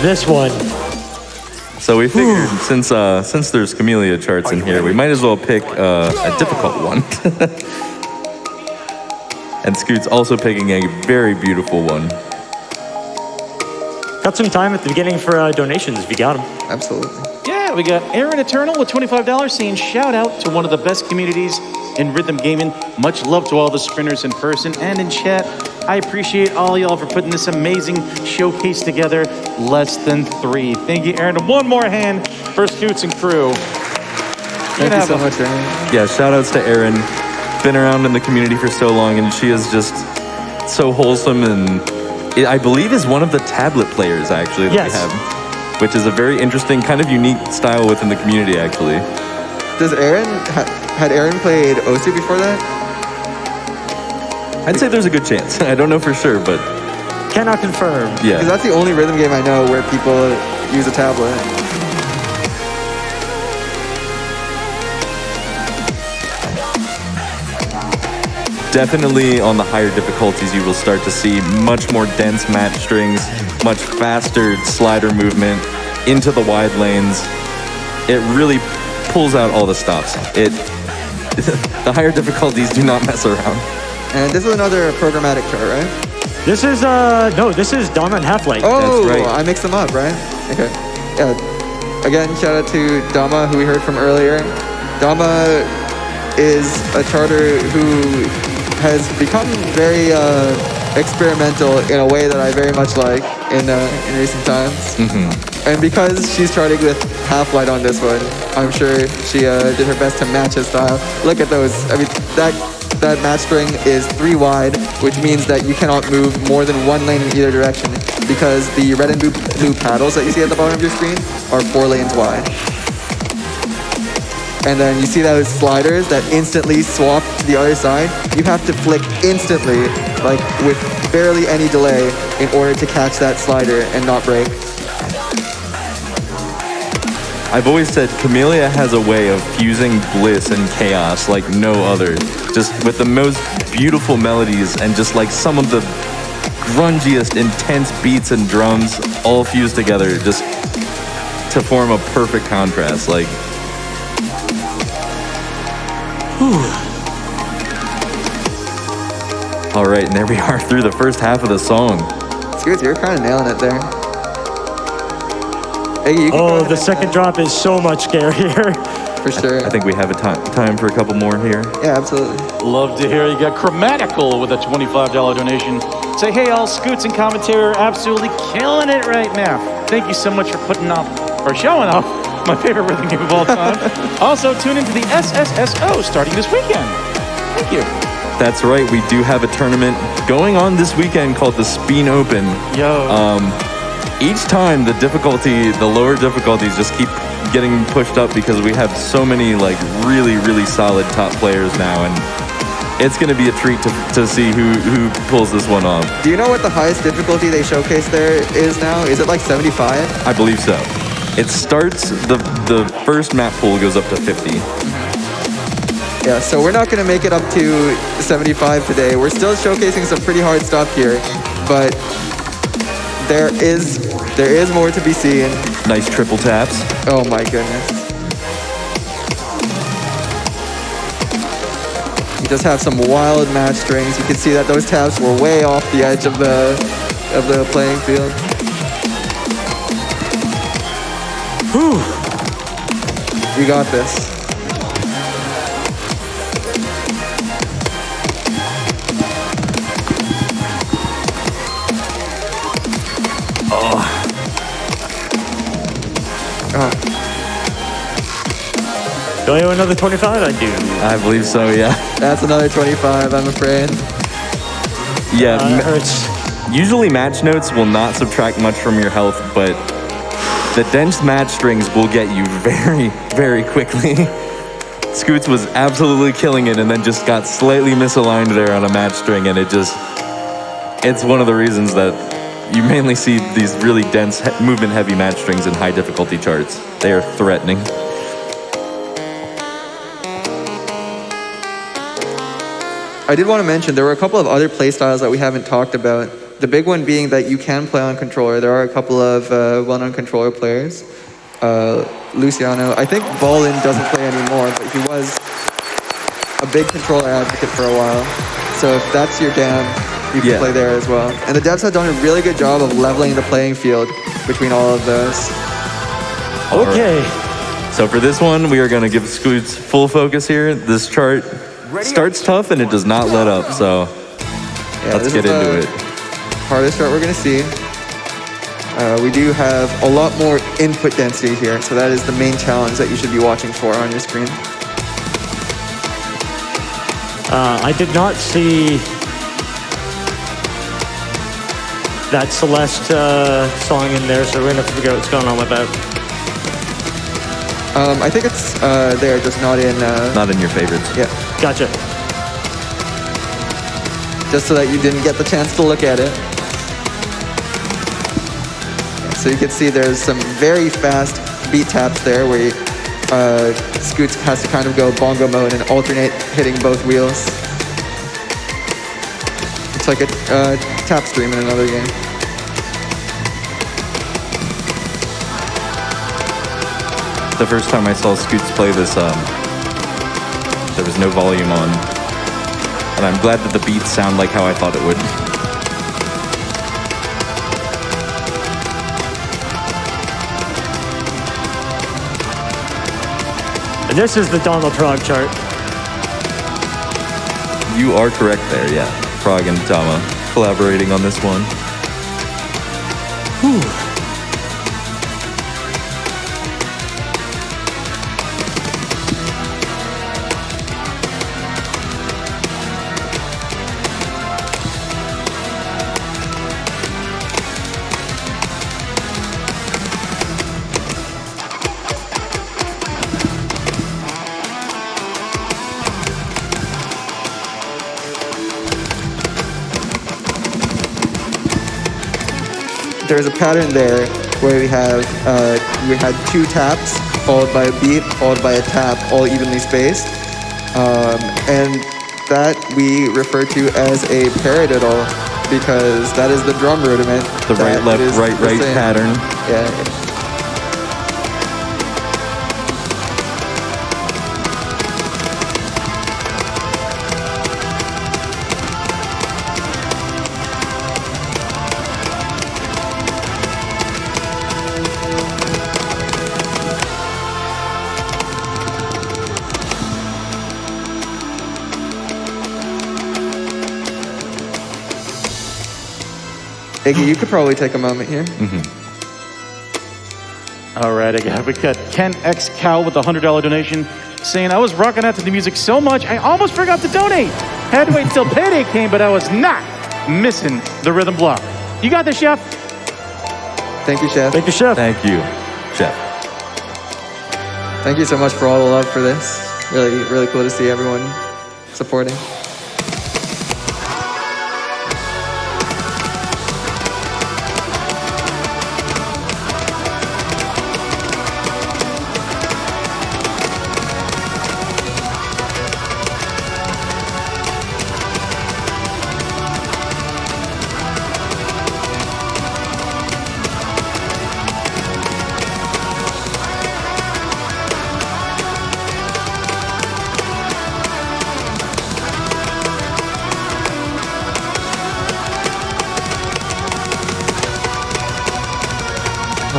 This one. So we figured since there's Camellia charts in here, we might as well pick a difficult one. And Scoot's also picking a very beautiful one. Got some time at the beginning for donations if you got them. Absolutely. Yeah, we got Aaron Eternal with $25 saying shout out to one of the best communities in rhythm gaming. Much love to all the sprinters in person and in chat. I appreciate all y'all for putting this amazing showcase together. Less than 3. Thank you, Aaron. And one more hand for Scoots and crew. Thank you so much, Aaron. Yeah, shout outs to Erin. Been around in the community for so long, and she is just so wholesome, and I believe is one of the tablet players actually that Yes. we have, which is a very interesting, kind of unique style within the community actually. Does Aaron, had Aaron played Osu before that? I'd say there's a good chance. I don't know for sure, but Cannot confirm. Because yeah. that's the only rhythm game I know where people use a tablet. Definitely on the higher difficulties, you will start to see much more dense match strings, much faster slider movement into the wide lanes. It really pulls out all the stops. The higher difficulties do not mess around. And this is another programmatic chart, right? This is, no, this is Dama and Half-Light. Oh, right. I mixed them up, right? Okay. Yeah. Again, shout out to Dama, who we heard from earlier. Dama is a charter who has become very experimental in a way that I very much like in recent times. And because she's charting with Half-Light on this one, I'm sure she did her best to match his style. Look at those. I mean, that match string is 3 wide, which means that you cannot move more than 1 lane in either direction because the red and blue paddles that you see at the bottom of your screen are 4 lanes wide. And then you see those sliders that instantly swap to the other side. You have to flick instantly, like with barely any delay, in order to catch that slider and not break. I've always said Camellia has a way of fusing bliss and chaos like no other. Just with the most beautiful melodies and just like some of the grungiest, intense beats and drums all fused together just to form a perfect contrast. Like, all right, and there we are through the first half of the song. Scoots, you're kind of nailing it there. Hey, you can go Oh, ahead the and, second drop is so much scarier. for sure. I think we have a time for a couple more here. Yeah, absolutely. Love to hear you got Chromatical with a $25 donation. Say, hey, all Scoots and commentary are absolutely killing it right now. Thank you so much for putting off, or showing off, my favorite rhythm game of all time. Also, tune into the SSSO starting this weekend. Thank you. That's right, we do have a tournament going on this weekend called the Speen Open. Yo. Each time the lower difficulties just keep getting pushed up because we have so many like really, really solid top players now, and it's gonna be a treat to see who pulls this one off. Do you know what the highest difficulty they showcase there is now? Is it like 75? I believe so. It starts, the first map pool goes up to 50. Yeah, so we're not going to make it up to 75 today. We're still showcasing some pretty hard stuff here, but there is There is more to be seen. Nice triple taps. Oh my goodness. He does have some wild match strings. You can see that those taps were way off the edge of the playing field. Whew. You got this. Do I owe another 25? I do. I believe so, yeah. That's another 25, I'm afraid. Yeah, It hurts. usually match notes will not subtract much from your health, but the dense match strings will get you very, very quickly. Scoots was absolutely killing it and then just got slightly misaligned there on a match string, and it's one of the reasons that you mainly see these really dense, movement-heavy match strings in high difficulty charts. They are threatening. I did want to mention there were a couple of other play styles that we haven't talked about. The big one being that you can play on controller. There are a couple of well-known controller players. Luciano, I think Ballin doesn't play anymore, but he was a big controller advocate for a while. So if that's your jam, you can play there as well. And the devs have done a really good job of leveling the playing field between all of those. Okay. So for this one, we are going to give Scoots full focus here. This chart starts tough and it does not let up, so let's get into it. Hardest chart we're going to see. We do have a lot more input density here, so that is the main challenge that you should be watching for on your screen. I did not see that Celeste song in there, so we're gonna have to figure out what's going on with that. I think it's there, just not in your favorites. Yeah. Gotcha. Just so that you didn't get the chance to look at it. So you can see there's some very fast beat taps there where Scoots has to kind of go bongo mode and alternate hitting both wheels. It's like a tap stream in another game. The first time I saw Scoots play this, there was no volume on. And I'm glad that the beats sound like how I thought it would. And this is the Donald Trog chart. You are correct there, yeah. Frog and Tama collaborating on this one. Whew. There's a pattern there where we had two taps followed by a beat followed by a tap, all evenly spaced, and that we refer to as a paradiddle because that is the drum rudiment. The right, left, right, right pattern. Yeah. Iggy, you could probably take a moment here. All right, we got Ken X Cow with a $100 donation saying, I was rocking out to the music so much, I almost forgot to donate. Had to wait until payday came, but I was not missing the rhythm block. You got this, Chef. Thank you, Chef. Thank you, Chef. Thank you, Chef. Thank you so much for all the love for this. Really, really cool to see everyone supporting.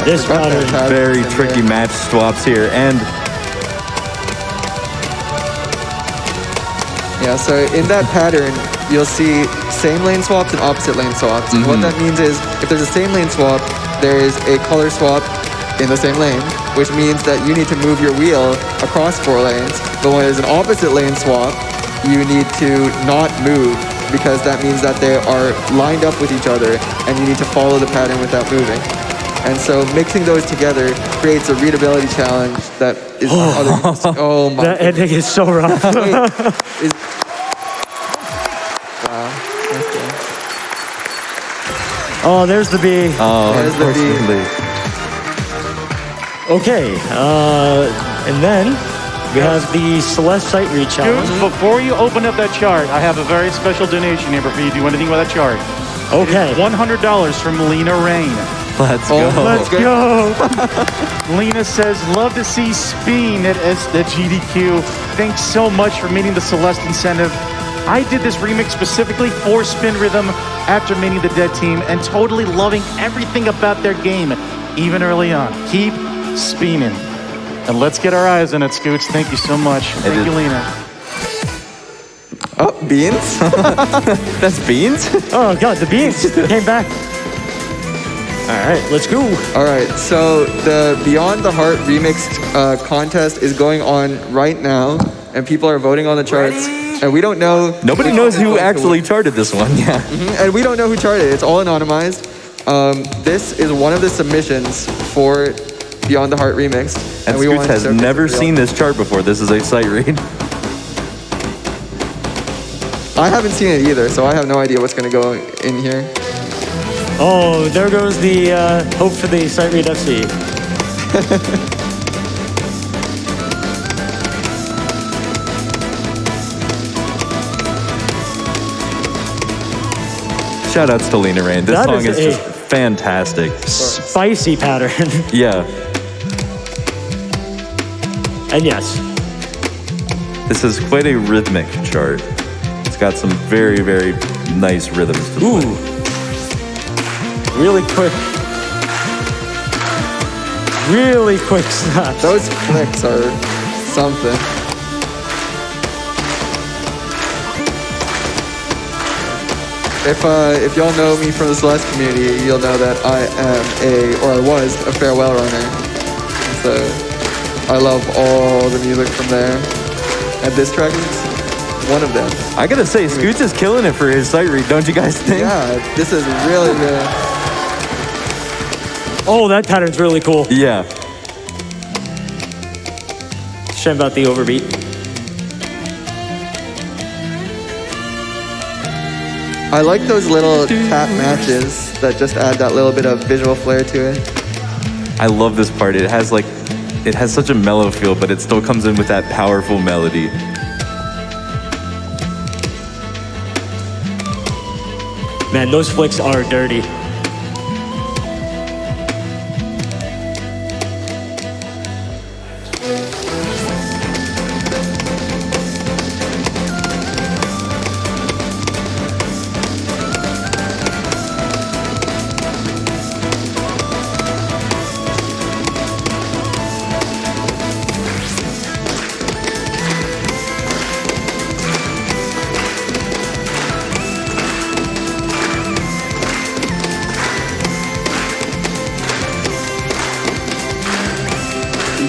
This forgot that pattern. Very pattern's in tricky there. match swaps here. And Yeah, so in that pattern, you'll see same lane swaps and opposite lane swaps. And what that means is if there's a same lane swap, there is a color swap in the same lane, which means that you need to move your wheel across 4 lanes. But when there's an opposite lane swap, you need to not move because that means that they are lined up with each other and you need to follow the pattern without moving. And so mixing those together creates a readability challenge that is oh my That ending is so rough. Wow. Okay. Oh, there's the B. There's the B. unfortunately, Okay, and then we have the Celeste Sight Read challenge. Dudes, before you open up that chart, I have a very special donation number for you. Do anything with that chart. Okay, $100 from Lena Rain. let's Oh, go. let's go. Lena says, love to see Speen at GDQ. Thanks so much for meeting the Celeste incentive. I did this remix specifically for Spin Rhythm after meeting the Dead Team and totally loving everything about their game, even early on. Keep speening. And let's get our eyes on it, Scoots. Thank you so much. Thank you, Lena. Oh, beans? That's beans? Oh God, the beans came back. All right, let's go. All right, so the Beyond the Heart remixed contest is going on right now, and people are voting on the charts. And we don't know. Nobody knows who actually charted this one. Yeah. And we don't know who charted it. It's all anonymized. This is one of the submissions for Beyond the Heart remix. And we Scoots wanted to has showcase never it for y'all. seen this chart before. This is a sight read. I haven't seen it either, so I have no idea what's going to go in here. Oh, there goes the hope for the Sight Read FC. Shout outs to Lena Rain. This That song is is a- just fantastic. Spicy pattern. Yeah. And yes, This is quite a rhythmic chart. It's got some very, very nice rhythms to ooh, play. really quick snaps. Those flicks are something. If y'all know me from the Celeste community, you'll know that I was a farewell runner. So I love all the music from there. And this track is one of them. I gotta say, Scoots is killing it for his sight read, don't you guys think? Yeah, this is really good. Oh, that pattern's really cool. Yeah. Shame about the overbeat. I like those little tap matches that just add that little bit of visual flair to it. I love this part. It has such a mellow feel, but it still comes in with that powerful melody. Man, those flicks are dirty.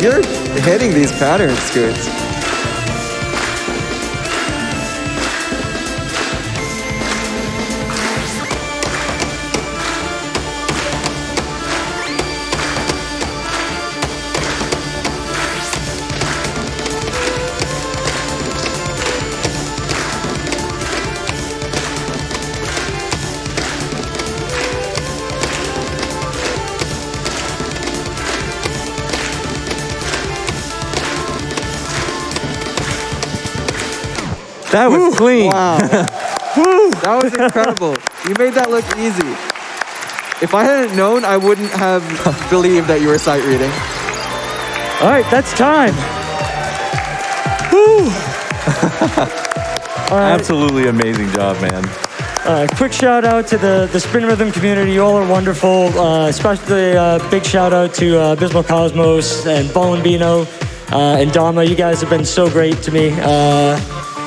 You're hitting these patterns, Scoots. That was clean. Wow. That was incredible. You made that look easy. If I hadn't known, I wouldn't have believed that you were sight reading. All right, that's time. Woo. All right. Absolutely amazing job, man. Quick shout out to the Spin Rhythm community. You all are wonderful. Especially big shout out to Abysmal Cosmos and Bino and Dharma. You guys have been so great to me.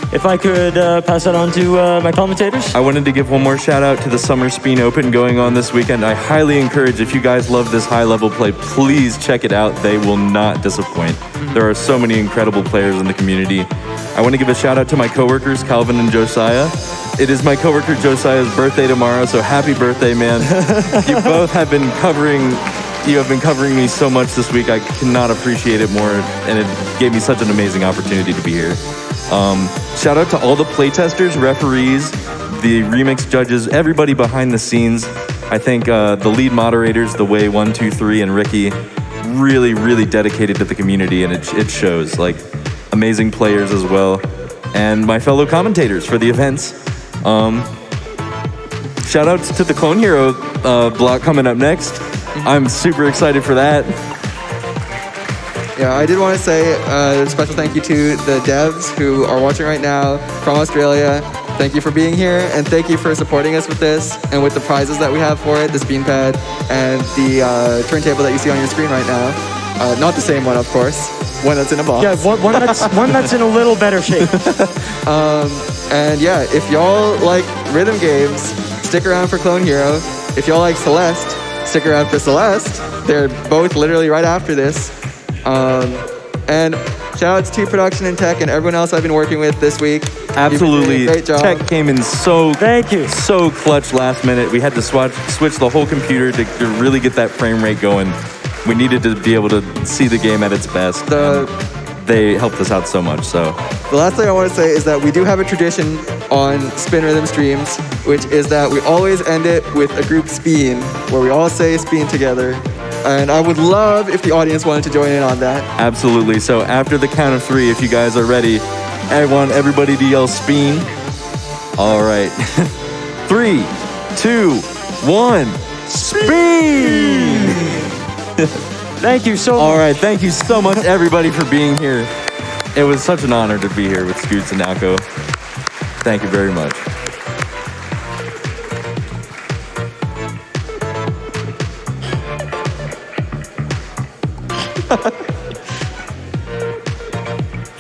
If I could pass that on to my commentators. I wanted to give one more shout out to the Summer Spin Open going on this weekend. I highly encourage, if you guys love this high level play, please check it out. They will not disappoint. There are so many incredible players in the community. I want to give a shout out to my coworkers, Calvin and Josiah. It is my coworker Josiah's birthday tomorrow, so happy birthday, man. You both have been covering me so much this week. I cannot appreciate it more, and it gave me such an amazing opportunity to be here. Shout out to all the playtesters, referees, the remix judges, everybody behind the scenes. I think the lead moderators, The Way 123 and Ricky, really, really dedicated to the community, and it shows. Like, amazing players as well, and my fellow commentators for the events. Shout outs to the Clone Hero block coming up next. I'm super excited for that. Yeah, I did want to say a special thank you to the devs who are watching right now from Australia. Thank you for being here, and thank you for supporting us with this and with the prizes that we have for it, the Spin Pad and the turntable that you see on your screen right now. Not the same one, of course. One that's in a box. Yeah, one that's in a little better shape. And yeah, if y'all like rhythm games, stick around for Clone Hero. If y'all like Celeste, stick around for Celeste. They're both literally right after this. And shout outs to production and tech and everyone else I've been working with this week. Absolutely. Great job. Tech came in so Thank you. So clutch last minute. We had to switch the whole computer to really get that frame rate going. We needed to be able to see the game at its best. They helped us out so much. So the last thing I want to say is that we do have a tradition on Spin Rhythm streams, which is that we always end it with a group spin, where we all say spin together. And I would love if the audience wanted to join in on that. absolutely. So after the count of 3, if you guys are ready, I want everybody to yell spin. All right. 3, 2, 1, spin! Thank you so much. All right, thank you so much, everybody, for being here. It was such an honor to be here with Scoots and Alco. Thank you very much.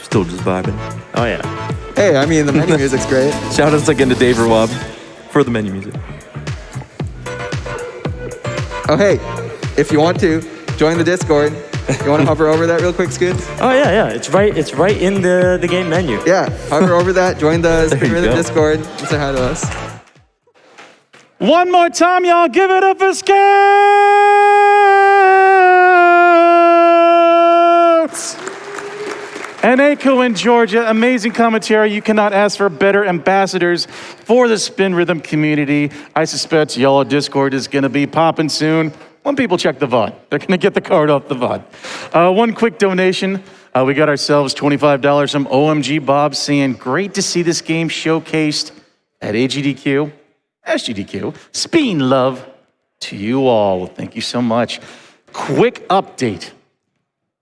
Still just vibing. Oh yeah. Hey, I mean, the menu music's great. Shout outs again to Dave Rob for the menu music. Oh, hey, if you want to, join the Discord. You want to hover over that real quick, Scoots? Oh yeah. It's right in the game menu. Yeah, hover over that, join the There Spin you Rhythm go. Discord, and say hi to us. One more time, y'all. Give it up for Scouts! And Aiko in Georgia, amazing commentary. You cannot ask for better ambassadors for the Spin Rhythm community. I suspect y'all Discord is going to be popping soon. When people check the VOD, they're going to get the card off the VOD. One quick donation. We got ourselves $25 from OMG Bob saying, great to see this game showcased at AGDQ, SGDQ. Spin love to you all. Thank you so much. Quick update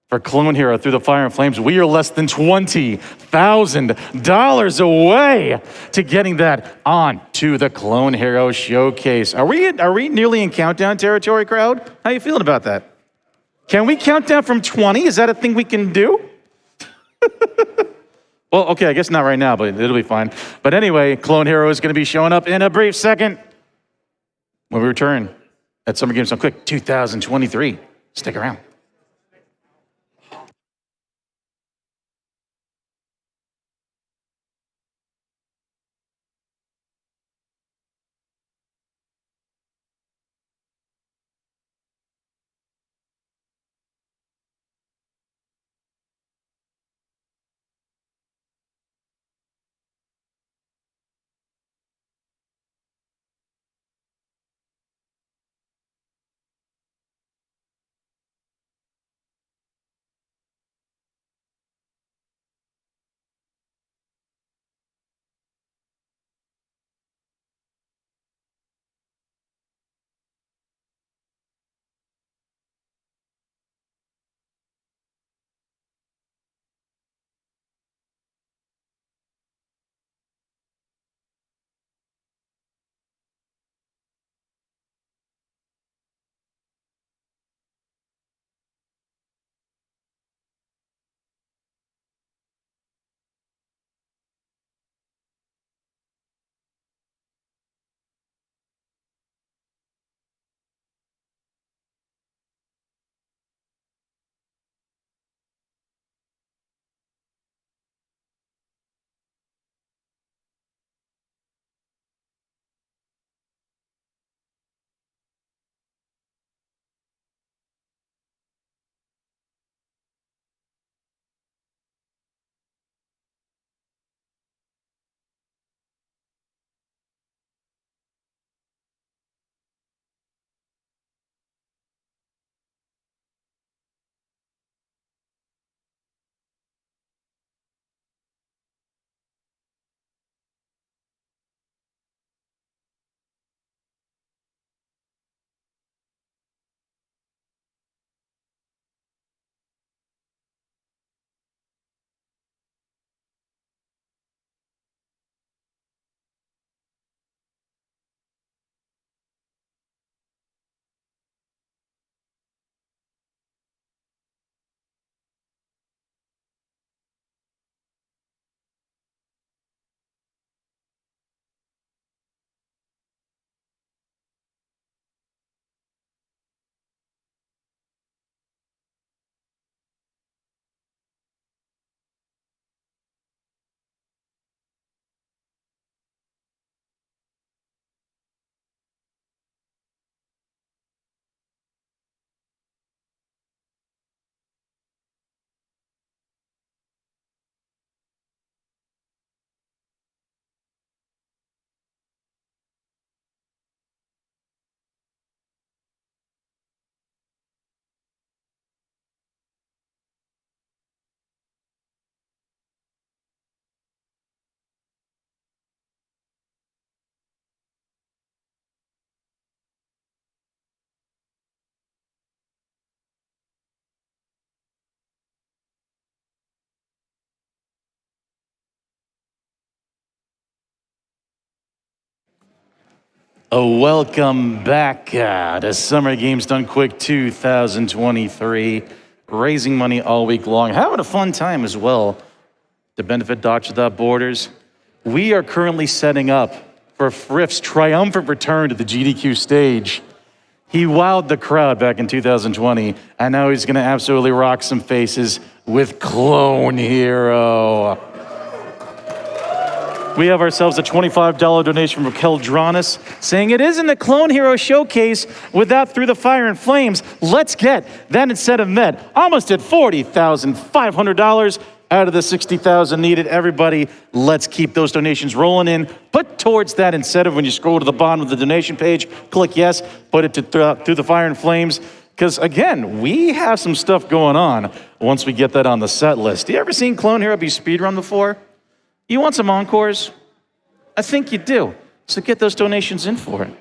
for Clone Hero Through the Fire and Flames. We are less than $20,000 away to getting that on to the Clone Hero Showcase. Are we nearly in countdown territory, crowd? How you feeling about that? Can we count down from 20? Is that a thing we can do? Well, okay, I guess not right now, but it'll be fine. But anyway, Clone Hero is going to be showing up in a brief second when we return at Summer Games on Quick 2023. Stick around. Welcome back to Summer Games Done Quick 2023. Raising money all week long, having a fun time as well to benefit Doctors Without Borders. We are currently setting up for Friff's triumphant return to the GDQ stage. He wowed the crowd back in 2020, and now he's gonna absolutely rock some faces with Clone Hero. We have ourselves a $25 donation from Keldranis saying it isn't the Clone Hero showcase without Through the Fire and Flames. Let's get that incentive met. Almost at $40,500 out of the $60,000 needed. Everybody, let's keep those donations rolling in. Put towards that incentive when you scroll to the bottom of the donation page. Click yes, put it to Through the Fire and Flames. Because again, we have some stuff going on once we get that on the set list. You ever seen Clone Hero be speedrun before? You want some encores? I think you do. So get those donations in for it.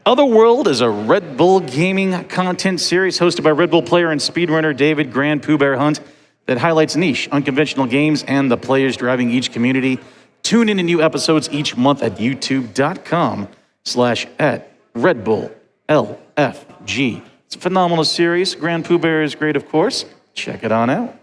Otherworld is a Red Bull gaming content series hosted by Red Bull player and speedrunner David Grand Pooh Bear Hunt that highlights niche, unconventional games and the players driving each community. Tune in to new episodes each month at youtube.com/@RedBullLFG. It's a phenomenal series. Grand Pooh Bear is great, of course. Check it on out.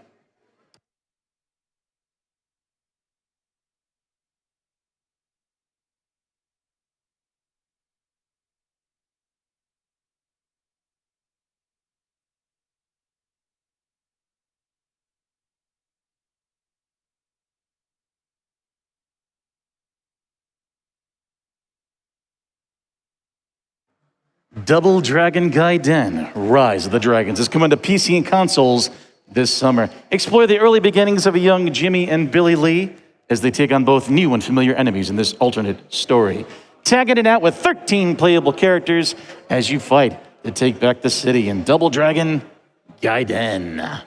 Double Dragon Gaiden, Rise of the Dragons is coming to PC and consoles this summer. Explore the early beginnings of a young Jimmy and Billy Lee as they take on both new and familiar enemies in this alternate story. Tagging it out with 13 playable characters as you fight to take back the city in Double Dragon Gaiden.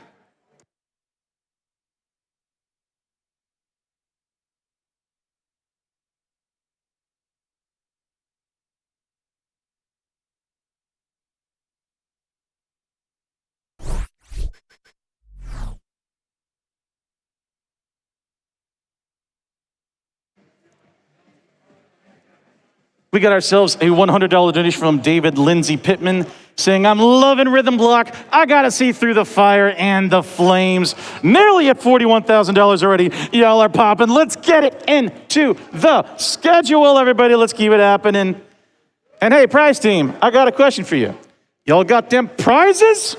We got ourselves a $100 donation from David Lindsay Pittman saying, I'm loving Rhythm Block. I gotta see Through the Fire and the Flames. Nearly at $41,000 already. Y'all are popping. Let's get it into the schedule, everybody. Let's keep it happening. And hey, prize team, I got a question for you. Y'all got them prizes?